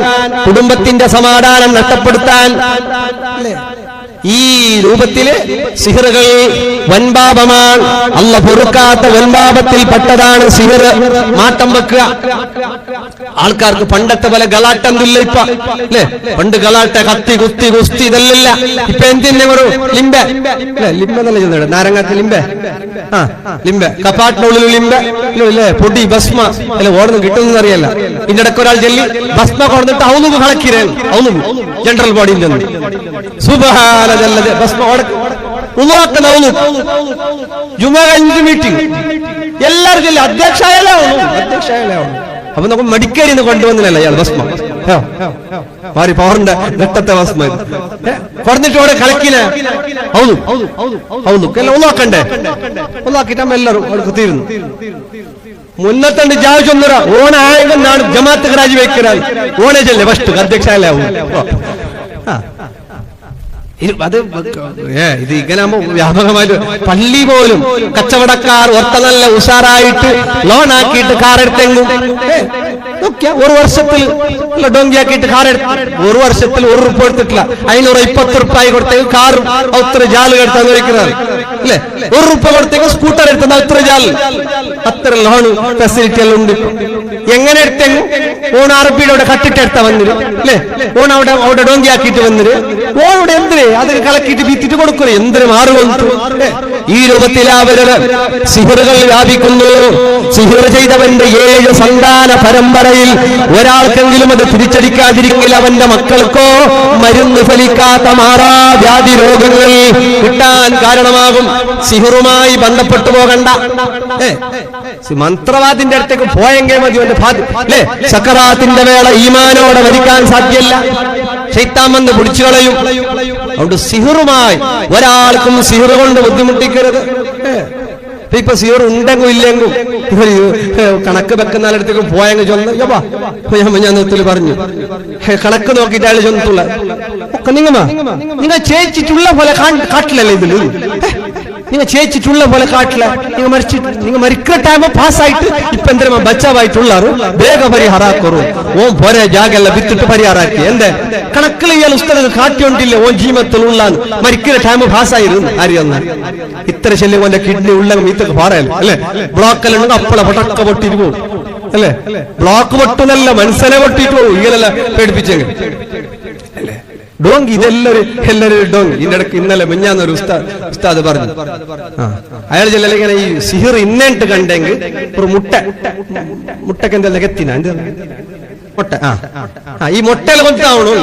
കുടുംബത്തിന്റെ സമാധാനം നഷ്ടപ്പെടുത്താൻ, ഈ രൂപത്തില് സിഹറുകൾ വൻപാപമാണ്. അല്ല പൊറുക്കാത്ത വൻപാപത്തിൽ പെട്ടതാണ് സിഹർ. മാറ്റം വെക്കുക. ആൾക്കാർക്ക് പണ്ടത്തെ പോലെ ഗലാട്ടൊന്നുമില്ല ഇപ്പ, അല്ലേ? പണ്ട് ഗലാട്ട, കത്തി, കുസ്തി, കുസ്തി ഇതല്ല. ഇപ്പൊ എന്തിനെ ഒരു ലിംബ, ലിംബ എന്നല്ല ചെന്നിട, നാരങ്ങാത്ത ലിംബ, ലിംബ, കപ്പാട്ടിനുള്ളിൽ ലിംബ, ഇല്ലേ? പൊടി, ഭസ്മ അല്ല ഓടുന്നു കിട്ടുന്ന അറിയല്ല. ഇതിന്റെ ഇടയ്ക്ക് ഒരാൾ ചെല്ലി ഭസ്മ കൊടുത്തിട്ട് ഔന്നുബ് കളക്കിരേ, ഔന്നുബ് ജനറൽ ബോഡിയിൽ നിന്ന് സുബ്ഹാന മീറ്റിംഗ് എല്ലാവരും ചെല്ലി അധ്യക്ഷായാലോ. അപ്പൊ നമുക്ക് മടിക്കേരിന്ന് കൊണ്ടുവന്നില്ല അയാൾ ഭസ്മ, മാറി പവറിന്റെ ഘട്ടത്തെ ഭസ്മ കുറഞ്ഞിട്ട് അവിടെ കളക്കില്ല. ഒന്നാക്കണ്ടേ, ഒന്നാക്കിട്ടാകുമ്പോ എല്ലാവരും അവിടെ കുത്തിയിരുന്നു. മുന്നത്തണ്ട് ജാവിച്ചൊന്നര ഓണായെന്നാണ് ജമാഅത്ത് രാജിവെക്കരായി. ഓണേജല്ലേ ഫസ്റ്റ് അധ്യക്ഷായാലാവും. അത് ഇത് ഇങ്ങനെ വ്യാപകമായിട്ട് പള്ളി പോലും കച്ചവടക്കാർ ഒത്ത നല്ല ഉഷാറായിട്ട് ലോൺ ആക്കിയിട്ട് കാറെടുത്തെങ്കും ഒരു വർഷത്തിൽ ഡോങ്കിയാക്കിയിട്ട് കാറെടുത്ത് 1 വർഷത്തിൽ 1 രൂപ എടുത്തിട്ടില്ല. 520 രൂപ കൊടുത്തേക്ക് കാർ ഒത്തിരി ജാല് എടുത്താന്ന് വയ്ക്കുന്നത് അല്ലേ? 1 രൂപ കൊടുത്തേക്ക് സ്കൂട്ടർ എടുത്തത് ഒത്തിരി ജാല്. അത്ര ലോൺ ഫെസിലിറ്റി എല്ലാം ഉണ്ട്. എങ്ങനെ എടുത്തെങ്കും ഓൺ RP-യുടെ കട്ടിട്ടെടുത്താ വന്നിരും അല്ലേ? ഓൺ അവിടെ ഡോങ്കിയാക്കിയിട്ട് വന്നിര് ഓണവിടെ എന്തിന് അത് കളക്കിയിട്ട് വീത്തിട്ട് കൊടുക്കുന്നു. എന്തിനു മാറുകൊണ്ടു ഈ രൂപത്തിലാവരുത്. സിഹറുകൾ വ്യാപിക്കുന്നു. സിഹർ ചെയ്തവന്റെ 7 സന്താന പരമ്പരയിൽ ഒരാൾക്കെങ്കിലും അത് തിരിച്ചടിക്കാതിരിക്കില്ല. അവന്റെ മക്കൾക്കോ മരുന്ന് ഫലിക്കാത്ത മാറാവ്യാധി രോഗങ്ങൾ കിട്ടാൻ കാരണമാകും. സിഹറുമായി ബന്ധപ്പെട്ടു പോകണ്ട. മന്ത്രവാദിന്റെ അടുത്തേക്ക് പോയെങ്കിൽ മതി. അല്ലേ? സക്കറാത്തിന്റെ വേള ഈമാനോടെ മരിക്കാൻ സാധ്യല്ല. ശൈത്താൻ വന്ന് പിടിച്ചു കളയും. അതുകൊണ്ട് സിഹറുമായി ഒരാൾക്കും സിഹർ കൊണ്ട് ബുദ്ധിമുട്ടിക്കരുത്. ഇപ്പൊ സിഹർ ഉണ്ടെങ്കിൽ ഇല്ലെങ്കിൽ കണക്ക് വെക്കുന്ന ആളടുത്തേക്ക് പോയെങ്കിൽ ചൊന്ന ഞാൻ നിർത്തിൽ പറഞ്ഞു കണക്ക് നോക്കിയിട്ട് അയാൾ ചൊന്നത്തുള്ള നിങ്ങൾ ചേച്ചിട്ടുള്ള പോലെ കാട്ടില്ലല്ലേ ഇതില്. നിങ്ങൾ ചേച്ചിട്ടുള്ള പോലെ കാട്ടില്ല. നിങ്ങൾ മരിക്കുന്ന ടൈം പാസ്സായിട്ട് ഇപ്പൊ എന്തിനാ ബച്ചാവായിട്ടുള്ളാറ് വേഗ പരിഹാറാക്കറു. ഓൻ പോരെ ജാഗല്ല വിത്തിട്ട് പരിഹാറാക്കി. എന്തേ കണക്കിൽ ഇയാൾ ഉസ്താദ് കാട്ടിയോണ്ടില്ല. ഓൻ ജീവത്തിലുള്ള മരിക്കുന്ന ടൈം പാസ്സായിരുന്നു. അറിയുന്ന ഇത്ര ശല്യം ഓന്റെ കിഡ്നി ഉള്ള മീത്തൊക്കെ പാറയല്ല അല്ലെ? ബ്ലോക്കെല്ലാം അപ്പള പൊട്ടക്ക പൊട്ടിട്ട് അല്ലെ? ബ്ലോക്ക് പൊട്ടുന്നല്ല മനസ്സിനെ പൊട്ടിട്ട് പോകും. ഇങ്ങനല്ല പേടിപ്പിച്ചെങ്കിൽ അല്ലേ? ഡോങ്കി ഇതെല്ലാരും ഡോങ്കി. ഇതിന്റെ ഇടയ്ക്ക് ഇന്നലെ മിഞ്ഞാന്നൊരു ഉസ്താദ് പറഞ്ഞു അയാൾ ചെല്ലല ഇങ്ങനെ ഈ സിഹിർ ഇന്നിട്ട് കണ്ടെങ്കിൽ ഒരു മുട്ടക്ക് എന്താ നെഗത്തിന മുട്ട ഈ മുട്ടയെല്ലാം കൊണ്ടാവണു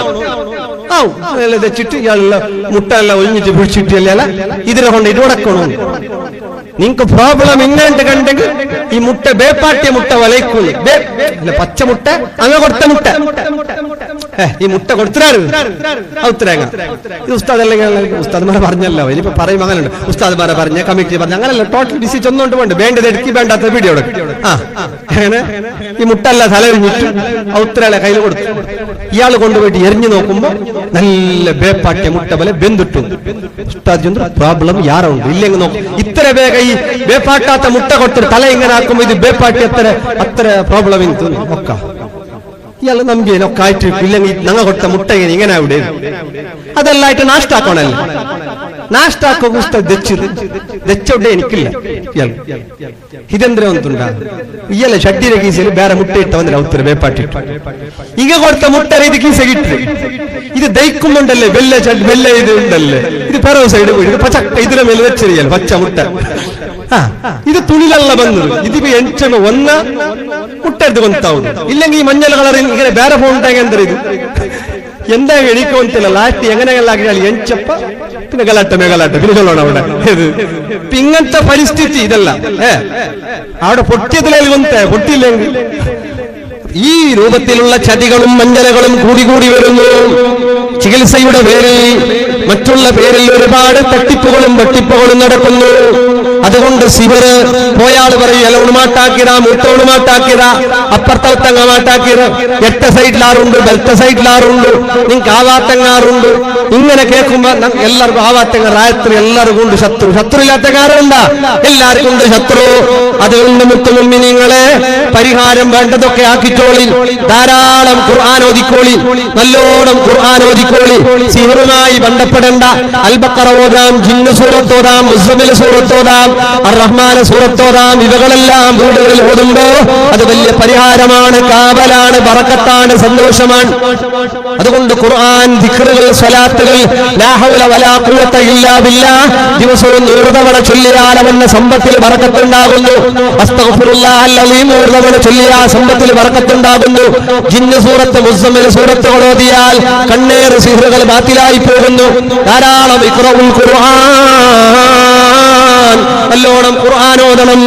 വെച്ചിട്ട് ഇയാളുള്ള മുട്ട എല്ലാം ഒഴിഞ്ഞിട്ട് പിടിച്ചിട്ടില്ല ഇതിനെ കൊണ്ട് ഇടക്കണു. നിങ്ങൾക്ക് പ്രോബ്ലം ഇന്നിട്ട് കണ്ടെങ്കിൽ ഈ മുട്ട ബേപ്പാട്ടിയ മുട്ട വലയ്ക്കുന്നു. പച്ച മുട്ട അങ്ങ് കൊടുത്ത മുട്ട ഈ മുട്ട കൊടുത്തിരാറ് ഉത്തരേങ്ങ ഇത് ഉസ്താദ് അല്ലെങ്കിൽ ഉസ്താദ്മാരെ പറഞ്ഞല്ലോ ഇനിയിപ്പോ പറയും അങ്ങനെയുണ്ട് ഉസ്താദ്മാരെ പറഞ്ഞ കമ്മിറ്റി പറഞ്ഞ അങ്ങനല്ല ടോട്ടൽ ഡിസിച്ച് ഒന്നുകൊണ്ട് വേണ്ട വേണ്ടത് എടുക്കി വേണ്ടാത്ത വീഡിയോ അങ്ങനെ ഈ മുട്ടല്ല തലരിഞ്ഞിട്ട് ഉത്തരകളെ കയ്യിൽ കൊടുത്തു ഇയാൾ കൊണ്ടുപോയിട്ട് എറിഞ്ഞു നോക്കുമ്പോ നല്ല ബേപ്പാട്ടിയ മുട്ട പോലെ ബെന്തിട്ടു ഉസ്താദ് പ്രോബ്ലം യാറോ ഉണ്ട് ഇല്ലെങ്കിൽ നോക്കും ഇത്ര വേഗ ഈ ബേപ്പാട്ടാത്ത മുട്ട കൊടുത്തിട്ട് തല ഇങ്ങനെ ആക്കുമ്പോ ഇത് ബേപ്പാട്ടി അത്ര പ്രോബ്ലം ഇന്ന് നോക്കാം ഇയാൾ നമ്പി ഒക്കെ ആയിട്ട് ഇല്ലെങ്കിൽ ഞങ്ങൾ കൊടുത്ത മുട്ട ഇങ്ങനെ അവിടെ അതെല്ലായിട്ട് നാഷ്ടാക്കണല്ലോ നാഷ്ടാക്കും ദച്ചോടെ എനിക്കില്ല ഇയാൾ ഇതെന്തരം ഒന്നുണ്ടാ ഇയാളെ ഷഡ്ഡിര കീസയിൽ ಬೇರೆ മുട്ട ഇട്ട വന്നില്ല ഉത്തര വേപ്പാട്ടിട്ട് ಈಗ കൊടുത്ത മുട്ട ഇത് കീസ കിട്ടു ഇത് ദയിക്കുന്നുണ്ടല്ലേ വെല്ല ഇത് ഉണ്ടല്ലേ ഇത് പെറവ് സൈഡ് പോയി ഇത് പച്ച ഇതിന്റെ മേലെ വെച്ചെറിയാൽ പച്ച മുട്ട ഇത് തുണിലല്ല ಬಂದದು ഇതിപ്പോ ಎಂಚಮ ಒನ್ನ മുട്ട എടുത്ത് കൊണ്ടാവുന്നു ഇല്ലെങ്കിൽ ഈ മഞ്ഞൾ കളറിൽ ഇങ്ങനെ ಬೇರೆ പോണ്ടാಗ ಅಂದ್ರೆ ಇದು എന്താ എണീക്കോന്നില്ല ലാസ്റ്റ് എങ്ങനെയെല്ലാം ആക്കിയാൽ എഞ്ചപ്പ പിന്നെ ഗലാട്ട പിന്നെ ചൊല്ലണം അവിടെ ഇങ്ങനത്തെ പരിസ്ഥിതി ഇതല്ല അവിടെ പൊട്ടിയതിലേൽക്കൊntടെ പൊട്ടിയില്ലെങ്കിൽ ഈ രൂപത്തിലുള്ള ചതികളും മഞ്ഞളുകളും കൂടി വരുന്നു ചികിത്സയുടെ പേരിൽ മറ്റുള്ള പേരിൽ ഒരുപാട് തട്ടിപ്പുകളും വെട്ടിപ്പുകളും നടക്കുന്നു അതുകൊണ്ട് സിവറ് പോയാൾ പറയും എലോണ് മാട്ടാക്കിയതാ മൂത്തോണ് മാട്ടാക്കിയതാ അപ്പുറത്തങ്ങ മാട്ടാക്കിയത് എട്ട സൈഡിലാറുണ്ട് ബെൽത്ത സൈഡിലാറുണ്ട് നിങ്ങൾക്ക് ആവാത്തങ്ങാറുണ്ട് ഇങ്ങനെ കേൾക്കുമ്പോ എല്ലാവർക്കും ആവാത്തങ്ങ രാത്രി എല്ലാവർക്കും ഉണ്ട് ശത്രു ഇല്ലാത്ത കാരണമുണ്ടാ എല്ലാവർക്കും ഉണ്ട് ശത്രു അതുകൊണ്ട് മുത്തുമുമ്മിനിങ്ങളെ പരിഹാരം വേണ്ടതൊക്കെ ആക്കിച്ചോളി ധാരാളം ഖുർആൻ ഓതിക്കോളി നല്ലോണം ഖുർആൻ ഓതിക്കോളി സിഹറുമായി ബന്ധപ്പെടേണ്ട അൽബഖറ ഓതാം ജിന്ന് സൂറത്ത് ഓതാം മുസ്ലിമിൽ സൂറത്ത് ഓതാം അർ-റഹ്മാൻ സൂറത്ത് ഓതാം ഇവകളെല്ലാം വീടുകളിൽ ഓതുമ്പോ അത് വലിയ പരിഹാരമാണ് കാവലാണ് ബറക്കത്താണ് സന്തോഷമാണ് അതുകൊണ്ട് ഖുർആൻ ദിക്റുകൾ സ്വലാത്തുകൾ ലാ ഹൗല വലാ ഖുവത ഇല്ലാ ബില്ലാഹ് ദിവസവും 100 തവണ ചൊല്ലിയാൽ അവന്റെ സമ്പത്തിൽ ബറക്കത്തുണ്ടാകുന്നു അസ്തഗ്ഫിറുല്ലാഹൽ അലീം 100 തവണ ചൊല്ലിയാൽ സമ്പത്തിൽ ബറക്കത്തുണ്ടാകുന്നു ജിന്ന് സൂറത്ത് മുസ്ലിമിൽ സൂറത്ത് ഓതിയാൽ കണ്ണേർ സിഹറുകൾ ബാത്തിലായി പോകുന്നു ധാരാളം ഇഖ്റഉൽ ഖുർആൻ നല്ലോണം ഖുർആൻ ഓതണം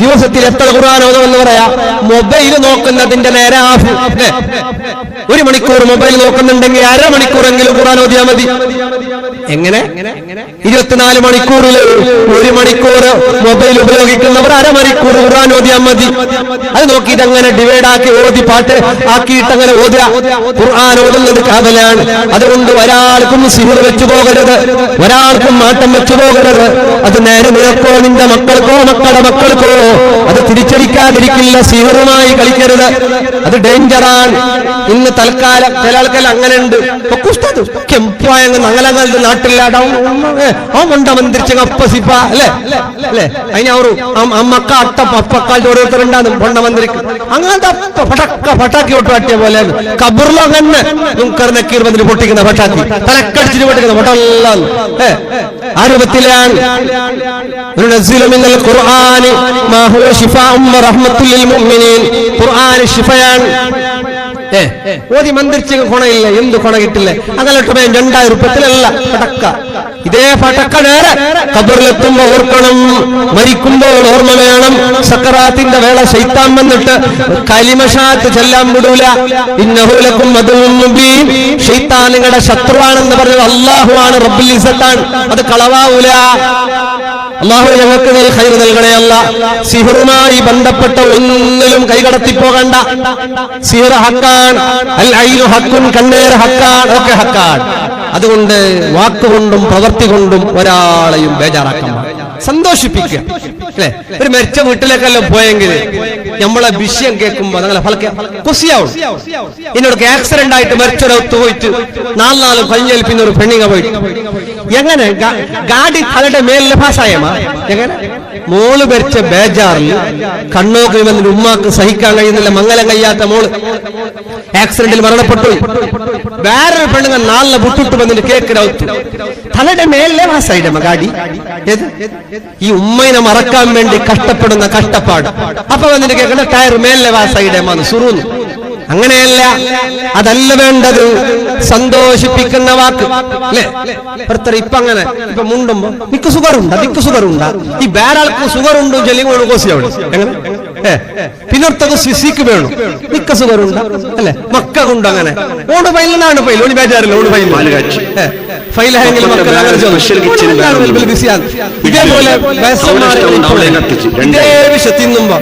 ദിവസത്തിൽ എത്ര ഖുർആൻ ഓതണമെന്ന് പറയാ മൊബൈൽ നോക്കുന്നതിന്റെ നേരെ ആഫ് 1 മണിക്കൂർ മൊബൈൽ നോക്കുന്നുണ്ടെങ്കിൽ അരമണിക്കൂറെങ്കിലും ഖുർആൻ ഓതിയാൽ മതി എങ്ങനെ 24 മണിക്കൂറിൽ 1 മണിക്കൂർ മൊബൈൽ ഉപയോഗിക്കുന്നവർ അരമണിക്കൂർ ഖുർആൻ ഓതിയാൽ മതി അത് നോക്കിയിട്ട് അങ്ങനെ ഡിവൈഡ് ആക്കി ഓതി പാട്ട് ആക്കിയിട്ട് അങ്ങനെ ഓതുക ഖുർആൻ ഓതുന്നത് കാവലാണ് അതുകൊണ്ട് ഒരാൾക്കും സിഹർ വെച്ചു പോകരുത് ഒരാൾക്കും മാറ്റം വെച്ചു പോകരുത് അത് നേരെ നിനക്കോ നിന്റെ മക്കൾക്കോ മക്കളുടെ മക്കൾക്കോ അത് തിരിച്ചടിക്കാതിരിക്കില്ല സിഹറുമായി കളിക്കരുത് അത് ഡേഞ്ചറാണ് ഇന്ന് തൽക്കാലം ചില ആൾക്കാർ അങ്ങനെ ഉണ്ട് ഞങ്ങളെ നാട്ടിലാടാവും അവണ്ട മന്ത്രിച്ച അപ്പസിപ്പ അല്ലേ അല്ലേ അതിന് അവരു അമ്മക്ക അട്ട അപ്പക്കാലത്ത് ഓരോരുത്തരുണ്ടാകും പൊണ്ട മന്ത്രിക്ക് അങ്ങനത്തെ പട്ടാക്കി ഒട്ടുപാട്ടിയ പോലെ കബറിലോ അങ്ങനെ നക്കീർ വന്നിട്ട് പൊട്ടിക്കുന്ന പട്ടാക്കി തലക്കടിച്ചിട്ട് പൊട്ടിക്കുന്ന പൊട്ടല്ല ആ രൂപത്തിലാണ് ഖുർആൻ ഓതി മന്ത്രിച്ച് കൊണയില്ല എന്ത് കൊണ കിട്ടില്ല അങ്ങനെ 2000 രൂപത്തിലല്ല പടക്ക ഇതേ പടക്ക നേരെ ഖബറിലെത്തുമ്പോ ഓർക്കണം മരിക്കുമ്പോൾ ഓർമ്മ വേണം സക്കറാത്തിന്റെ വേള ശൈത്താൻ വന്നിട്ട് കലിമഷാത്ത് ചെല്ലാൻ വിടൂല ഇന്നഹു ലക്കും അദുവ്വുൻ മുബീൻ ശൈത്താൻ നിങ്ങളുടെ ശത്രുവാണെന്ന് പറഞ്ഞത് അല്ലാഹു ആണ് റബ്ബുൽ ഇസ്സത്താണ് അത് കളവാവൂല അല്ലാഹു ഞങ്ങൾക്ക് നീ ഖൈർ നൽകണേ അല്ലാഹ് സിഹറുമായി ബന്ധപ്പെട്ട ഒന്നിലും കൈകടത്തി പോകണ്ട സിഹർ ഹക്കാണ് അൽ ഐനു ഹക്കുൻ കണ്ണേർ ഹക്കാണ് ഒക്കെ ഹക്കാണ് അതുകൊണ്ട് വാക്കുകൊണ്ടും പ്രവൃത്തി കൊണ്ടും ഒരാളെയും ബേജാറാക്കാൻ സന്തോഷിപ്പിക്കുക അല്ലെ ഒരു മരിച്ച വീട്ടിലേക്കല്ലോ പോയെങ്കിൽ നമ്മളെ വിഷയം കേൾക്കുമ്പോ ഞങ്ങളെ ഫലക്കെ കുസിയാവും എന്നോട് ആക്സിഡന്റ് ആയിട്ട് മരിച്ചൊരത്ത് പോയിട്ട് 4 കഴിഞ്ഞാൽ പിന്നെ ഒരു പെണ്ണിങ്ങ പോയിട്ട് എങ്ങനെ ഗാഡി തലയുടെ മേലിലെ ഭാഷായമാ എങ്ങനെ മോള് മരിച്ച ബേജാറിൽ കണ്ണോക്കി വന്നിട്ട് ഉമ്മാക്ക് സഹിക്കാൻ കഴിയുന്നില്ല മംഗലം കഴിയാത്ത മോള് ആക്സിഡന്റിൽ മരണപ്പെട്ടു വേറൊരു പെണ്ണുങ്ങൾ 4 വിട്ടിട്ട് വന്നിട്ട് കേക്കിനകത്തു തലയുടെ മേലിലെ ഭാഷായിടമ്മ ഗാഡി ഈ ഉമ്മയിനെ മറക്കാൻ വേണ്ടി കഷ്ടപ്പെടുന്ന കഷ്ടപ്പാട് അപ്പൊ വന്നിട്ട് കേൾക്കുന്ന ടയർ മേലിലെ ഭാഷായിടമ്മ സുറൂന്ന് അങ്ങനെയല്ല അതല്ല വേണ്ടത് സന്തോഷിപ്പിക്കുന്ന വാക്ക് അല്ലെ ഇപ്പൊ അങ്ങനെ ഇപ്പൊ മുണ്ടുമ്പോ നിക്ക് സുഖറുണ്ടാ ഈ വേറെ ആൾക്ക് സുഖറുണ്ടോ ചെല്ലിങ്ങോട് കോശി അവിടെ എങ്ങനെ പിന്നൊರ್ತത് സിസിക്ക് വേണം മിക്ക സുഖരുണ്ട് അല്ലെ മക്ക കൊണ്ട് അങ്ങനെ on ഫൈലാണ് file Oni ബേജാറില്ല on file ഫൈലായെങ്കിൽ ബിസിയാണ്. ഇതേപോലെ ഇതേ വിഷ തിന്നുമ്പോ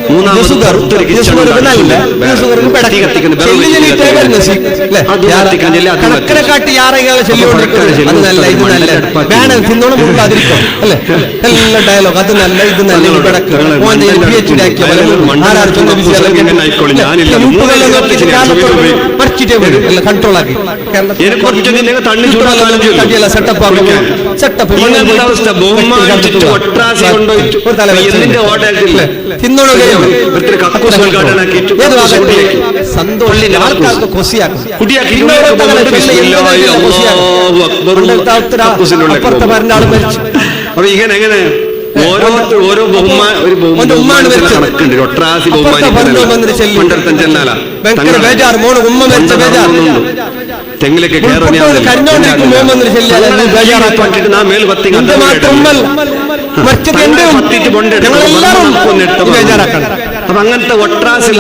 കണക്കിനെ കാട്ടി ആരെങ്കിലും ചെല്ലുകൊണ്ടിരിക്കുന്നത് അത് നല്ല ഇത് നല്ല വേണം തിന്നോണം മുണ്ടാതിരിക്കും അല്ലെ എല്ലാ ഡയലോഗ് അത് നല്ല ഇത് നല്ല PhD ആക്കിയ മറിച്ചിട്ടേ വരും അല്ല കൺട്രോൾ ആക്കി സെറ്റപ്പ് അപ്പൊ ഇങ്ങനെ എങ്ങനെ ഓരോ ബഹുമാനം കണക്കുണ്ട്. ഒട്രാസി തെങ്ങിലൊക്കെ അപ്പൊ അങ്ങനത്തെ ഒട്രാസി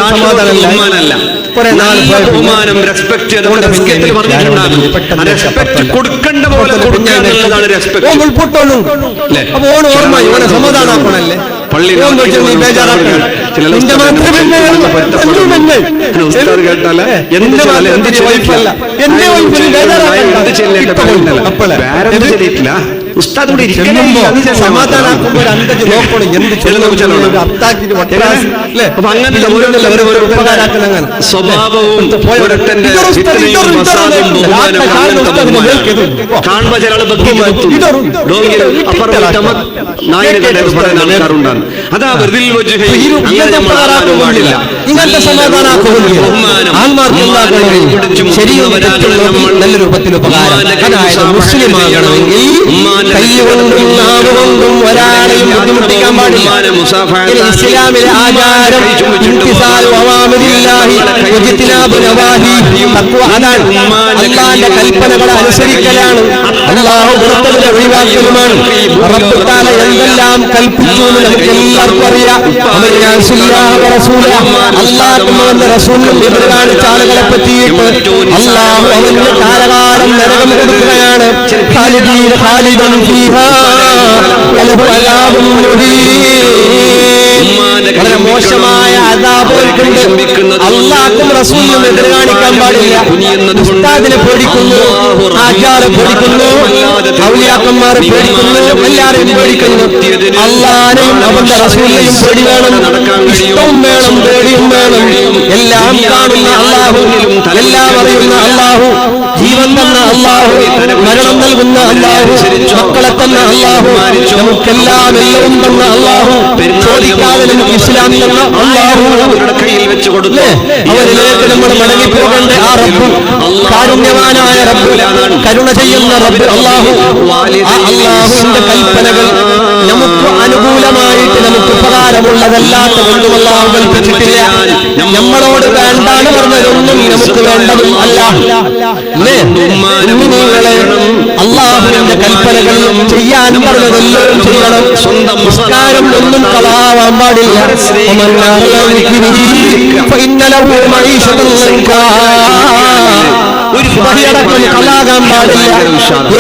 ബഹുമാനല്ല. ബഹുമാനം റെസ്പെക്ട് റെസ്പെക്ട് കൊടുക്കേണ്ട പോലെ കൊടുക്കാന്നുള്ളതാണ് റെസ്പെക്ട്. കേട്ടാല് എന്ത് ശരിയിട്ടില്ല ഉസ്താദ് കൂടി സമാധാനാക്കുമ്പോ സ്വഭാവവും കാണുമ്പോ ചില ആൾക്കാരുണ്ടാണ്. അതാ പാടില്ല. ഇങ്ങനത്തെ നല്ല രൂപത്തിൽ ഉപകാരം. അതായത് മുസ്ലിമാകണമെങ്കിൽ കൈകൊണ്ടും നാവുകൊണ്ടും ഒരാളെയും ബുദ്ധിമുട്ടിക്കാൻ പാടില്ല. ഇസ്ലാമിലെ ആചാരം അല്ലാഹുവിന്റെ കൽപ്പനകളെ അനുസരിക്കലാണ്, അല്ലാഹു പുറത്തതിനെ ഒഴിവാക്കലുമാണ്. എന്തെല്ലാം കൽപ്പിച്ചു എന്ന് നമുക്ക് എല്ലാവർക്കും അറിയാം. അല്ലാഹുവിന്റെ റസൂലും എതിർ കാണിച്ച ആളുകളെ പറ്റിയിട്ട് അല്ലാഹു അവന്റെ കാലകാലം നരകം കൊടുക്കുകയാണ്. വളരെ മോശമായ അദാബുകൾക്കുണ്ട്. അല്ലാഹും റസൂലും എതിർ കാണിക്കാൻ പാടില്ല. ഉസ്താദിനെ പേടിക്കുന്നു, ആചാരെ പേടിക്കുന്നു, ഔലിയാക്കന്മാരെ പേടിക്കുന്നു, എല്ലാരെയും പേടിക്കുന്നു. അല്ലാഹനെയും അവന്റെ റസൂലിനെയും പേടി വേണം, ഇഷ്ടവും വേണം, പേടിയും വേണം. എല്ലാം കാണുന്ന അല്ലാഹു, എല്ലാം അറിയുന്ന അല്ലാഹു, ജീവൻ തന്ന അല്ലാഹു, മരണം നൽകുന്ന അല്ലാഹു, മക്കളെ തന്ന അല്ലാഹു, നമുക്കെല്ലാം എല്ലാം തന്ന അല്ലാഹു, ചോദിക്കാതെ നമുക്ക് ഇസ്ലാം തന്ന അല്ലാഹു, അവരിലേക്ക് നമ്മൾ മടങ്ങിപ്പോകേണ്ട ആ റബ്ബ്, കാരുണ്യവാനായ റബ്ബ്, കരുണ ചെയ്യുന്ന റബ്ബ് അല്ലാഹു. ആ അല്ലാഹുവിന്റെ കൽപ്പനകൾ നമുക്ക് അനുകൂലമായിട്ട് നമുക്ക് ഉപകാരമുള്ളതല്ലാത്ത ഒന്നും അല്ലാഹു കൽപ്പിച്ചിട്ടില്ല. നമ്മളോട് വേണ്ടാണ് പറഞ്ഞതൊന്നും നമുക്ക് വേണ്ടതും അല്ല. അല്ലാഹുവിന്റെ കൽപ്പനകൾ ചെയ്യാൻ പറഞ്ഞതെല്ലാം ചെയ്യണം. സംസ്കാരം ഒന്നും കളാവാൻ പാടില്ല. ഒരു പടിയടക്കം കളാകാൻ പാടില്ല.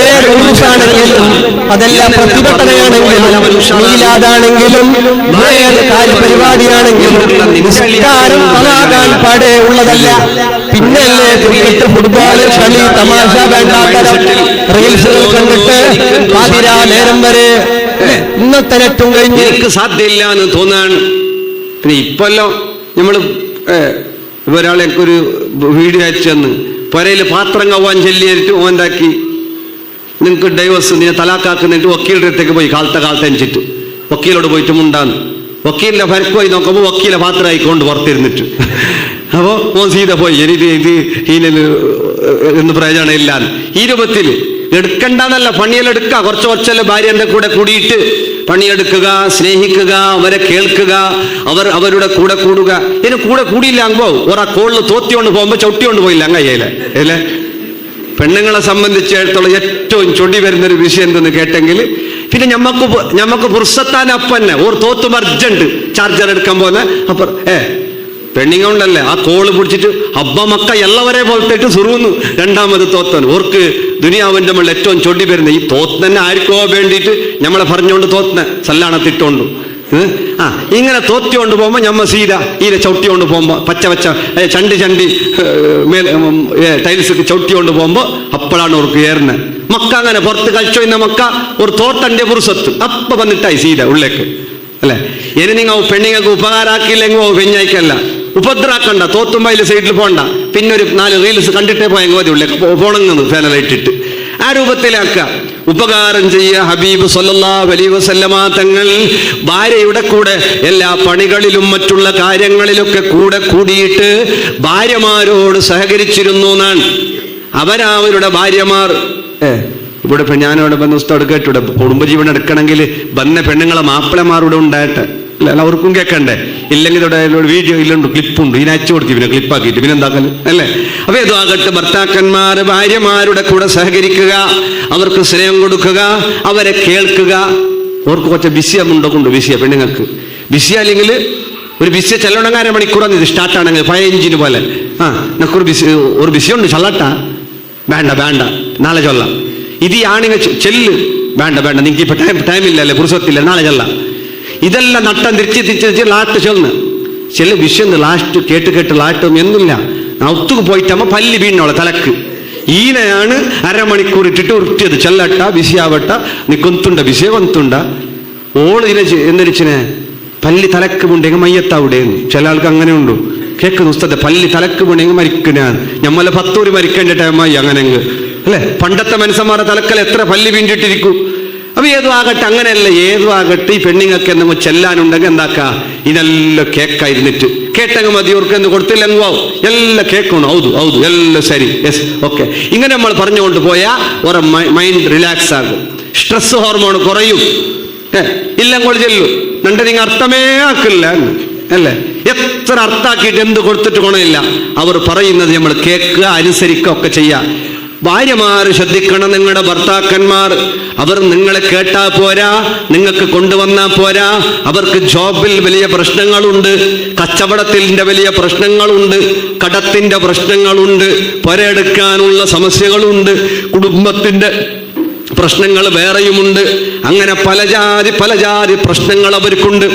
ഏത് ഉറുസാണെങ്കിലും അതെല്ലാം പ്രതിഭട്ടനയാണെങ്കിലും മീലാദാണെങ്കിലും ഏത് കാര്യപരിപാടിയാണെങ്കിലും നിസ്കാരം കളാകാൻ പാടേ ഉള്ളതല്ല. പിന്നല്ലേ ക്രിക്കറ്റ്, ഫുട്ബോള്, കളി, തമാശ വേണ്ടാത്തരം റീൽസുകൾ കണ്ടിട്ട് പാതിരാ നേരം വരെ ഇന്നത്തെ നെറ്റും കഴിഞ്ഞ് എനിക്ക് സാധ്യമില്ല എന്ന് തോന്നാണ്. പിന്നെ ഇപ്പല്ലോ നമ്മള് ഒരാളെ ഒരു വീഡിയോ അയച്ചു തന്ന് പുരയില് പാത്രം കവാൻ ചെല്ലിയിട്ട് ഓണ്ടാക്കി നിങ്ങൾക്ക് ഡൈവേഴ്സ് നിന്നെ തലാക്കാക്കുന്നിട്ട് വക്കീലിന്റെ അടുത്തേക്ക് പോയി കാലത്തെ അഞ്ചിട്ട് വക്കീലോട് പോയിട്ട് മുണ്ടാന്ന്. വക്കീലിന്റെ ഭരക്ക് പോയി നോക്കുമ്പോൾ വക്കീലെ പാത്രം ആയിക്കൊണ്ട് പുറത്തിരുന്നിട്ട് അപ്പോ ഓൻ സീത പോയി എനിക്ക് ഇത് ഹീനല് എന്ന് പ്രയോജനം ഇല്ലാന്ന്. ഈ രൂപത്തിൽ എടുക്കണ്ടെന്നല്ല, പണിയെടുക്കുക. കുറച്ചല്ലേ ഭാര്യന്റെ കൂടെ കൂടിയിട്ട് പണിയെടുക്കുക, സ്നേഹിക്കുക, അവരെ കേൾക്കുക, അവരുടെ കൂടെ കൂടുക. ഇതിന് കൂടെ കൂടിയില്ല അങ്ങോ ഒരാ കോളിൽ തോത്തിക്കൊണ്ട് പോകുമ്പോ ചവിട്ടിക്കൊണ്ട് പോയില്ല അങ്ങയ്യല്ലേ അല്ലേ പെണ്ണുങ്ങളെ സംബന്ധിച്ചിടത്തോളം ഏറ്റവും ചൊടി വരുന്നൊരു വിഷയം എന്തെന്ന് കേട്ടെങ്കിൽ, പിന്നെ ഞമ്മക്ക് പുറത്താൻ അപ്പന്നെ ഓർ തോത്തും അർജന്റ് ചാർജർ എടുക്കാൻ പോകുന്ന അപ്പൊ പെണ്ണിങ്ങുണ്ടല്ലേ ആ കോള് പിടിച്ചിട്ട് അബ്ബ മക്ക എല്ലാവരെ പോലത്തേട്ട് സുറുന്നു രണ്ടാമത് തോത്തൻ. ഓർക്ക് ദുനിയാവിന്റെ നമ്മൾ ഏറ്റവും ചൊടി വരുന്ന ഈ തോത്തന്നെ ആർക്കോ വേണ്ടിയിട്ട് നമ്മളെ പറഞ്ഞുകൊണ്ട് തോത്തനെ സല്ലാണത്തിട്ടോണ്ടു ഇങ്ങനെ തോത്തിക്കൊണ്ട് പോകുമ്പോ ഞമ്മ സീത ഈനെ ചവിട്ടിക്കൊണ്ട് പോകുമ്പോ പച്ച ചണ്ടി ടൈൽസ് ചവിട്ടിക്കൊണ്ട് പോകുമ്പോ അപ്പോഴാണ് അവർക്ക് ഏറുന്നത്. മക്ക അങ്ങനെ പുറത്ത് കളിച്ചോ ഇന്ന മക്ക ഒരു തോട്ടന്റെ പുറുസത്ത് അപ്പ വന്നിട്ടായി സീത ഉള്ളിലേക്ക് അല്ലെ. ഇനി നിങ്ങൾ പെണ്ണിങ്ങൾക്ക് ഉപകാരാക്കിയില്ലെങ്കോ പെഞ്ഞയക്കല്ല, ഉപദ്രാക്കണ്ട, തോത്തുമ്പോ അതിൽ സൈഡിൽ പോകണ്ട, പിന്നെ ഒരു 4 റീൽസ് കണ്ടിട്ടേ പോയെങ്കിൽ മതി ഉള്ളേ പോണങ്ങുന്നു ഫാനലൈറ്റിട്ട്. ആ രൂപത്തിലാക്കുക, ഉപകാരം ചെയ്യുക. ഹബീബ് സല്ലല്ലാഹു അലൈഹി വസല്ലമ തങ്ങൾ ഭാര്യയുടെ കൂടെ എല്ലാ പണികളിലും മറ്റുള്ള കാര്യങ്ങളിലൊക്കെ കൂടെ കൂടിയിട്ട് ഭാര്യമാരോട് സഹകരിച്ചിരുന്നു എന്നാണ്. അവരവരുടെ ഭാര്യമാർ ഇവിടെ ഞാനിവിടെ ബന്ധ പുസ്തകം കേട്ടിവിടെ കുടുംബജീവനം എടുക്കണമെങ്കിൽ ബന്ന പെണ്ണുങ്ങളെ മാപ്പിളമാരുടെ ഉണ്ടായിട്ട് അല്ല അവർക്കും കേൾക്കണ്ടേ, ഇല്ലെങ്കിൽ ഇവിടെ വീഡിയോ ഇല്ലുണ്ട്, ക്ലിപ്പുണ്ട്, ഇതിനെ അയച്ചു കൊടുക്കും, പിന്നെ ക്ലിപ്പാക്കിയിട്ട് പിന്നെ എന്താക്കല് അല്ലേ. അപ്പൊ ഇതാകട്ടെ, ഭർത്താക്കന്മാർ ഭാര്യമാരുടെ കൂടെ സഹകരിക്കുക, അവർക്ക് സ്നേഹം കൊടുക്കുക, അവരെ കേൾക്കുക. അവർക്ക് കുറച്ച് ബിസിയുണ്ടോ ബിസിയ പെണ്ണുങ്ങൾക്ക് ബിസിയ അല്ലെങ്കിൽ ഒരു ബിസിയ ചെല്ലണമെങ്കിൽ 1/2 മണിക്കൂറാണ് ഇത് സ്റ്റാർട്ടാണെങ്കിൽ 5 എഞ്ചിന് പോലെ. നമുക്കൊരു ഒരു ബിസിയുണ്ട് ചൊല്ലട്ടാ, വേണ്ട നാളെ ചൊല്ലാം. ഇത് ആണിങ്ങ ചെല്ല്, വേണ്ട നിങ്ങൾക്ക് ഇപ്പൊ ടൈമില്ലല്ലേ, പുരുഷത്തില്ല, നാളെ ചെല്ലാം. ഇതെല്ലാം നട്ടം തിരിച്ച് ലാസ്റ്റ് ചെല്ല വിഷയം ലാസ്റ്റ് കേട്ട് ലാസ്റ്റ് എന്നില്ല. ഒത്തുക്ക് പോയിട്ടമ്മ പല്ലി വീണോളെ തലക്ക് ഈനെയാണ് 1/2 മണിക്കൂർ ഇട്ടിട്ട് ഉരുട്ടിയത്. ചെല്ലട്ട ബിസിയാവട്ട നീ കൊന്തുണ്ട ബിസിയെ കൊന്തുണ്ട ഓള് ഇതിനെ എന്തിരിച്ചിനെ പല്ലി തലക്ക് മുണ്ടെങ്കിൽ മയ്യത്താവിടെയെന്ന്. ചില ആൾക്ക് അങ്ങനെ ഉണ്ടു കേൾക്കുന്ന ഉസ്താദെ, പല്ലി തലക്ക് മുണ്ടെങ്കിൽ മരിക്കുന്നതാണ്. ഞമ്മലെ 10 ഊര് മരിക്കേണ്ട ടൈമായി അങ്ങനെങ്കിൽ അല്ലെ. പണ്ടത്തെ മനുഷ്യന്മാരുടെ തലക്കൽ എത്ര പല്ലി വീണ്ടിട്ടിരിക്കും. അപ്പൊ ഏതും ആകട്ടെ, അങ്ങനെയല്ല, ഏതും ആകട്ടെ, ഈ പെണ്ണുങ്ങൾക്ക് എന്തെങ്കിലും ചെല്ലാനുണ്ടെങ്കിൽ എന്താക്ക ഇതെല്ലാം കേക്കായിരുന്നിട്ട് കേട്ടങ്ങ് മതി. അവർക്ക് എന്ത് കൊടുത്തില്ലെങ്കോ എല്ലാം കേൾക്കണം, ഔതു എല്ലാം ശരി, യെസ് ഓക്കെ, ഇങ്ങനെ നമ്മൾ പറഞ്ഞുകൊണ്ട് പോയാൽ ഓരോ മൈൻഡ് റിലാക്സ് ആകും, സ്ട്രെസ് ഹോർമോൺ കുറയും. ഇല്ലെങ്കിൽ ചെല്ലു നണ്ട നിങ്ങൾ അർത്ഥമേ ആക്കില്ല അല്ലേ. എത്ര അർത്ഥാക്കിയിട്ട് എന്ത് കൊടുത്തിട്ട് ഗുണമില്ല. അവർ പറയുന്നത് നമ്മൾ കേൾക്കുക, അനുസരിക്കുക ഒക്കെ ചെയ്യാം. ഭാര്യമാർ ശ്രദ്ധിക്കണം, നിങ്ങളുടെ ഭർത്താക്കന്മാർ അവർ നിങ്ങളെ കേട്ടാ പോരാ, നിങ്ങൾക്ക് കൊണ്ടുവന്നാ പോരാ. അവർക്ക് ജോബിൽ വലിയ പ്രശ്നങ്ങളുണ്ട്, കച്ചവടത്തിന്റെ വലിയ പ്രശ്നങ്ങളുണ്ട്, കടത്തിന്റെ പ്രശ്നങ്ങളുണ്ട്, പുരയെടുക്കാനുള്ള സമസ്യകളുണ്ട്, കുടുംബത്തിന്റെ പ്രശ്നങ്ങൾ വേറെയുമുണ്ട്. അങ്ങനെ പല ജാതി പ്രശ്നങ്ങൾ അവർക്കുണ്ട്.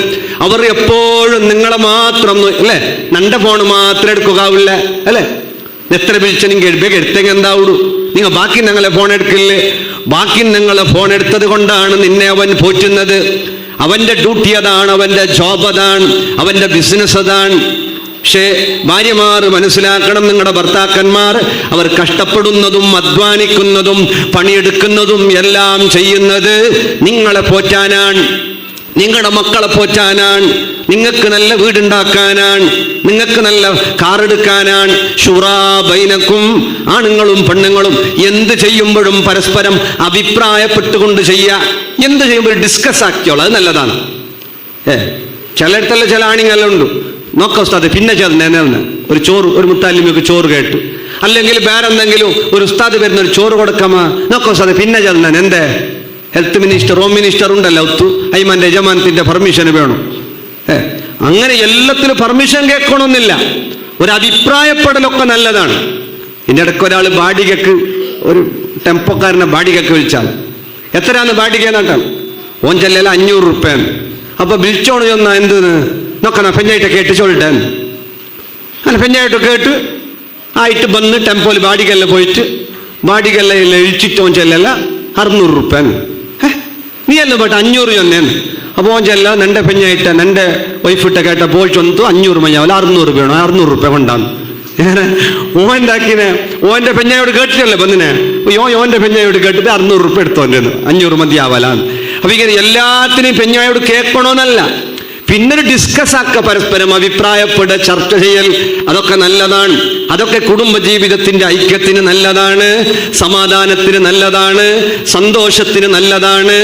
അവർ എപ്പോഴും നിങ്ങളെ മാത്രം അല്ലെ, നന്റെ ഫോൺ മാത്രം എടുക്കുകയാവില്ല അല്ലെ. എത്ര വിളിച്ചെങ്കിൽ എടുത്തെങ്കിൽ എന്താവുള്ളൂ, നിങ്ങൾ ബാക്കി ഞങ്ങളെ ഫോൺ എടുക്കില്ലേ. ബാക്കി ഞങ്ങളെ ഫോൺ എടുത്തത് കൊണ്ടാണ് നിന്നെ അവൻ പോറ്റുന്നത്. അവന്റെ ഡ്യൂട്ടി അതാണ്, അവന്റെ ജോബ് അതാണ്, അവന്റെ ബിസിനസ് അതാണ്. പക്ഷേ ഭാര്യമാർ മനസ്സിലാക്കണം, നിങ്ങളുടെ ഭർത്താക്കന്മാർ അവർ കഷ്ടപ്പെടുന്നതും അധ്വാനിക്കുന്നതും പണിയെടുക്കുന്നതും എല്ലാം ചെയ്യുന്നത് നിങ്ങളെ പോറ്റാനാണ്, നിങ്ങളുടെ മക്കളെ പോറ്റാനാണ്, നിങ്ങൾക്ക് നല്ല വീടുണ്ടാക്കാനാണ്, നിങ്ങൾക്ക് നല്ല കാറെടുക്കാനാണ്. ശുറാ ബൈനക്കും, ആണുങ്ങളും പെണ്ണുങ്ങളും എന്ത് ചെയ്യുമ്പോഴും പരസ്പരം അഭിപ്രായപ്പെട്ടുകൊണ്ട് ചെയ്യുക. എന്ത് ചെയ്യുമ്പോഴും ഡിസ്കസ് ആക്കിയോളൂ, അത് നല്ലതാണ്. ചിലയിടത്തല്ല ചില ആണിങ്ങെല്ലാം ഉണ്ട്, നോക്കാം ഉസ്താദ് പിന്നെ ചേർന്ന് ഒരു ചോറ്, ഒരു മുത്താലിമൊക്കെ ചോറ് കേട്ടു, അല്ലെങ്കിൽ വേറെ എന്തെങ്കിലും ഒരു ഉസ്താദ് വരുന്ന ഒരു ചോറ് കൊടുക്കാമോ, നോക്കാം ഉസ്താദ് പിന്നെ ചേർന്ന് എന്തേ ഹെൽത്ത് മിനിസ്റ്റർ, ഹോം മിനിസ്റ്റർ ഉണ്ടല്ലോ, ഒത്തു അയ്മാന്റെ യജമാനത്തിന്റെ പെർമിഷന് വേണം. അങ്ങനെ എല്ലാത്തിനും പെർമിഷൻ കേൾക്കണമെന്നില്ല, ഒരു അഭിപ്രായപ്പെടലൊക്കെ നല്ലതാണ്. ഇതിൻ്റെ ഇടയ്ക്ക് ഒരാൾ ബാഡികക്ക്, ഒരു ടെമ്പോക്കാരനെ ബാഡികക്ക് വിളിച്ചാൽ എത്രയാന്ന് ബാഡിക എന്നാട്ടാണ്, ഓൻ ചെല്ലല 500 രൂപയാണ്. അപ്പൊ വിളിച്ചോണ് ചെന്നാ എന്തെന്ന് നോക്കണം, പെഞ്ഞായിട്ട് കേട്ട് ചൊല്ലിട്ടേ അങ്ങനെ പെഞ്ഞായിട്ട് കേട്ട് ആയിട്ട് വന്ന് ടെമ്പോയിൽ ബാഡികല്ല പോയിട്ട് ബാഡികല്ല ഇഴിച്ചിട്ട് ഓൻ ചെല്ലല 600 രൂപയാണ്. നീ അല്ല പോട്ടെ 500 ചെന്നേന്ന്. അപ്പോൾ ഓൻ ചെല്ല നിന്റെ പെഞ്ഞായിട്ട് നിന്റെ വൈഫിട്ട കേട്ട പോയി ചൊന്തു 500 മഞ്ഞാവില്ല 600 വേണം, 600 രൂപ കൊണ്ടാണ്. ഓണ്ടാക്കിനെ ഓന്റെ പെഞ്ഞായോട് കേട്ടിട്ടല്ലേ വന്നിനെ, ഓന്റെ പെഞ്ഞായോട് കേട്ടിട്ട് 600 രൂപ എടുത്തോൻ്റെ 500 മതിയാവലാന്ന്. അപ്പൊ ഇങ്ങനെ എല്ലാത്തിനും പെഞ്ഞായോട് കേൾക്കണമെന്നല്ല. പിന്നൊരു ഡിസ്കസ് ആക്ക, പരസ്പരം അഭിപ്രായപ്പെടുക, ചർച്ച ചെയ്യൽ, അതൊക്കെ നല്ലതാണ്. അതൊക്കെ കുടുംബജീവിതത്തിന്റെ ഐക്യത്തിന് നല്ലതാണ്, സമാധാനത്തിന് നല്ലതാണ്, സന്തോഷത്തിന് നല്ലതാണ്,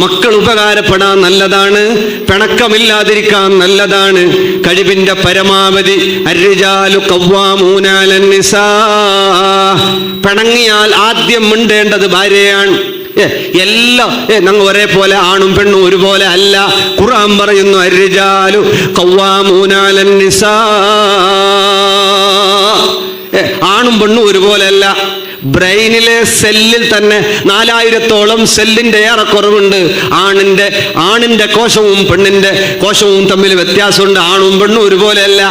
മക്കൾ ഉപകാരപ്പെടാൻ നല്ലതാണ്, പിണക്കമില്ലാതിരിക്കാൻ നല്ലതാണ്. കഴിവിന്റെ പരമാവധി അർരിജാലു ഖവ്വാമൂന അലൻ നിസാ, പിണങ്ങിയാൽ ആദ്യം മിണ്ടേണ്ടത് ഭാര്യയാണ്. എല്ലാം ഞങ്ങൾ ഒരേപോലെ, ആണും പെണ്ണും ഒരുപോലെ അല്ല. ഖുർആൻ പറയുന്നു അർരിജാലു ഖവ്വാമൂന അലൻ നിസാ, ആണും പെണ്ണും ഒരുപോലെ അല്ല. ബ്രെയിനിലെ സെല്ലിൽ തന്നെ 4000-ഓളം സെല്ലിന്റെ ഏറെ കുറവുണ്ട്. ആണിന്റെ കോശവും പെണ്ണിന്റെ കോശവും തമ്മിൽ വ്യത്യാസമുണ്ട്. ആണും പെണ്ണും ഒരുപോലെ അല്ല,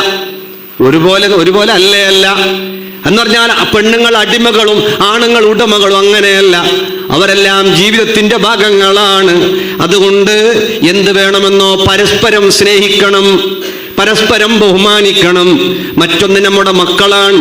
ഒരുപോലെ അല്ല എന്ന് പറഞ്ഞാൽ പെണ്ണുങ്ങൾ അടിമകളും ആണുങ്ങൾ ഉടമകളും അങ്ങനെയല്ല. അവരെല്ലാം ജീവിതത്തിന്റെ ഭാഗങ്ങളാണ്. അതുകൊണ്ട് എന്ത് വേണമെന്നോ പരസ്പരം സ്നേഹിക്കണം, പരസ്പരം ബഹുമാനിക്കണം. മറ്റൊന്ന് നമ്മുടെ മക്കളാണ്.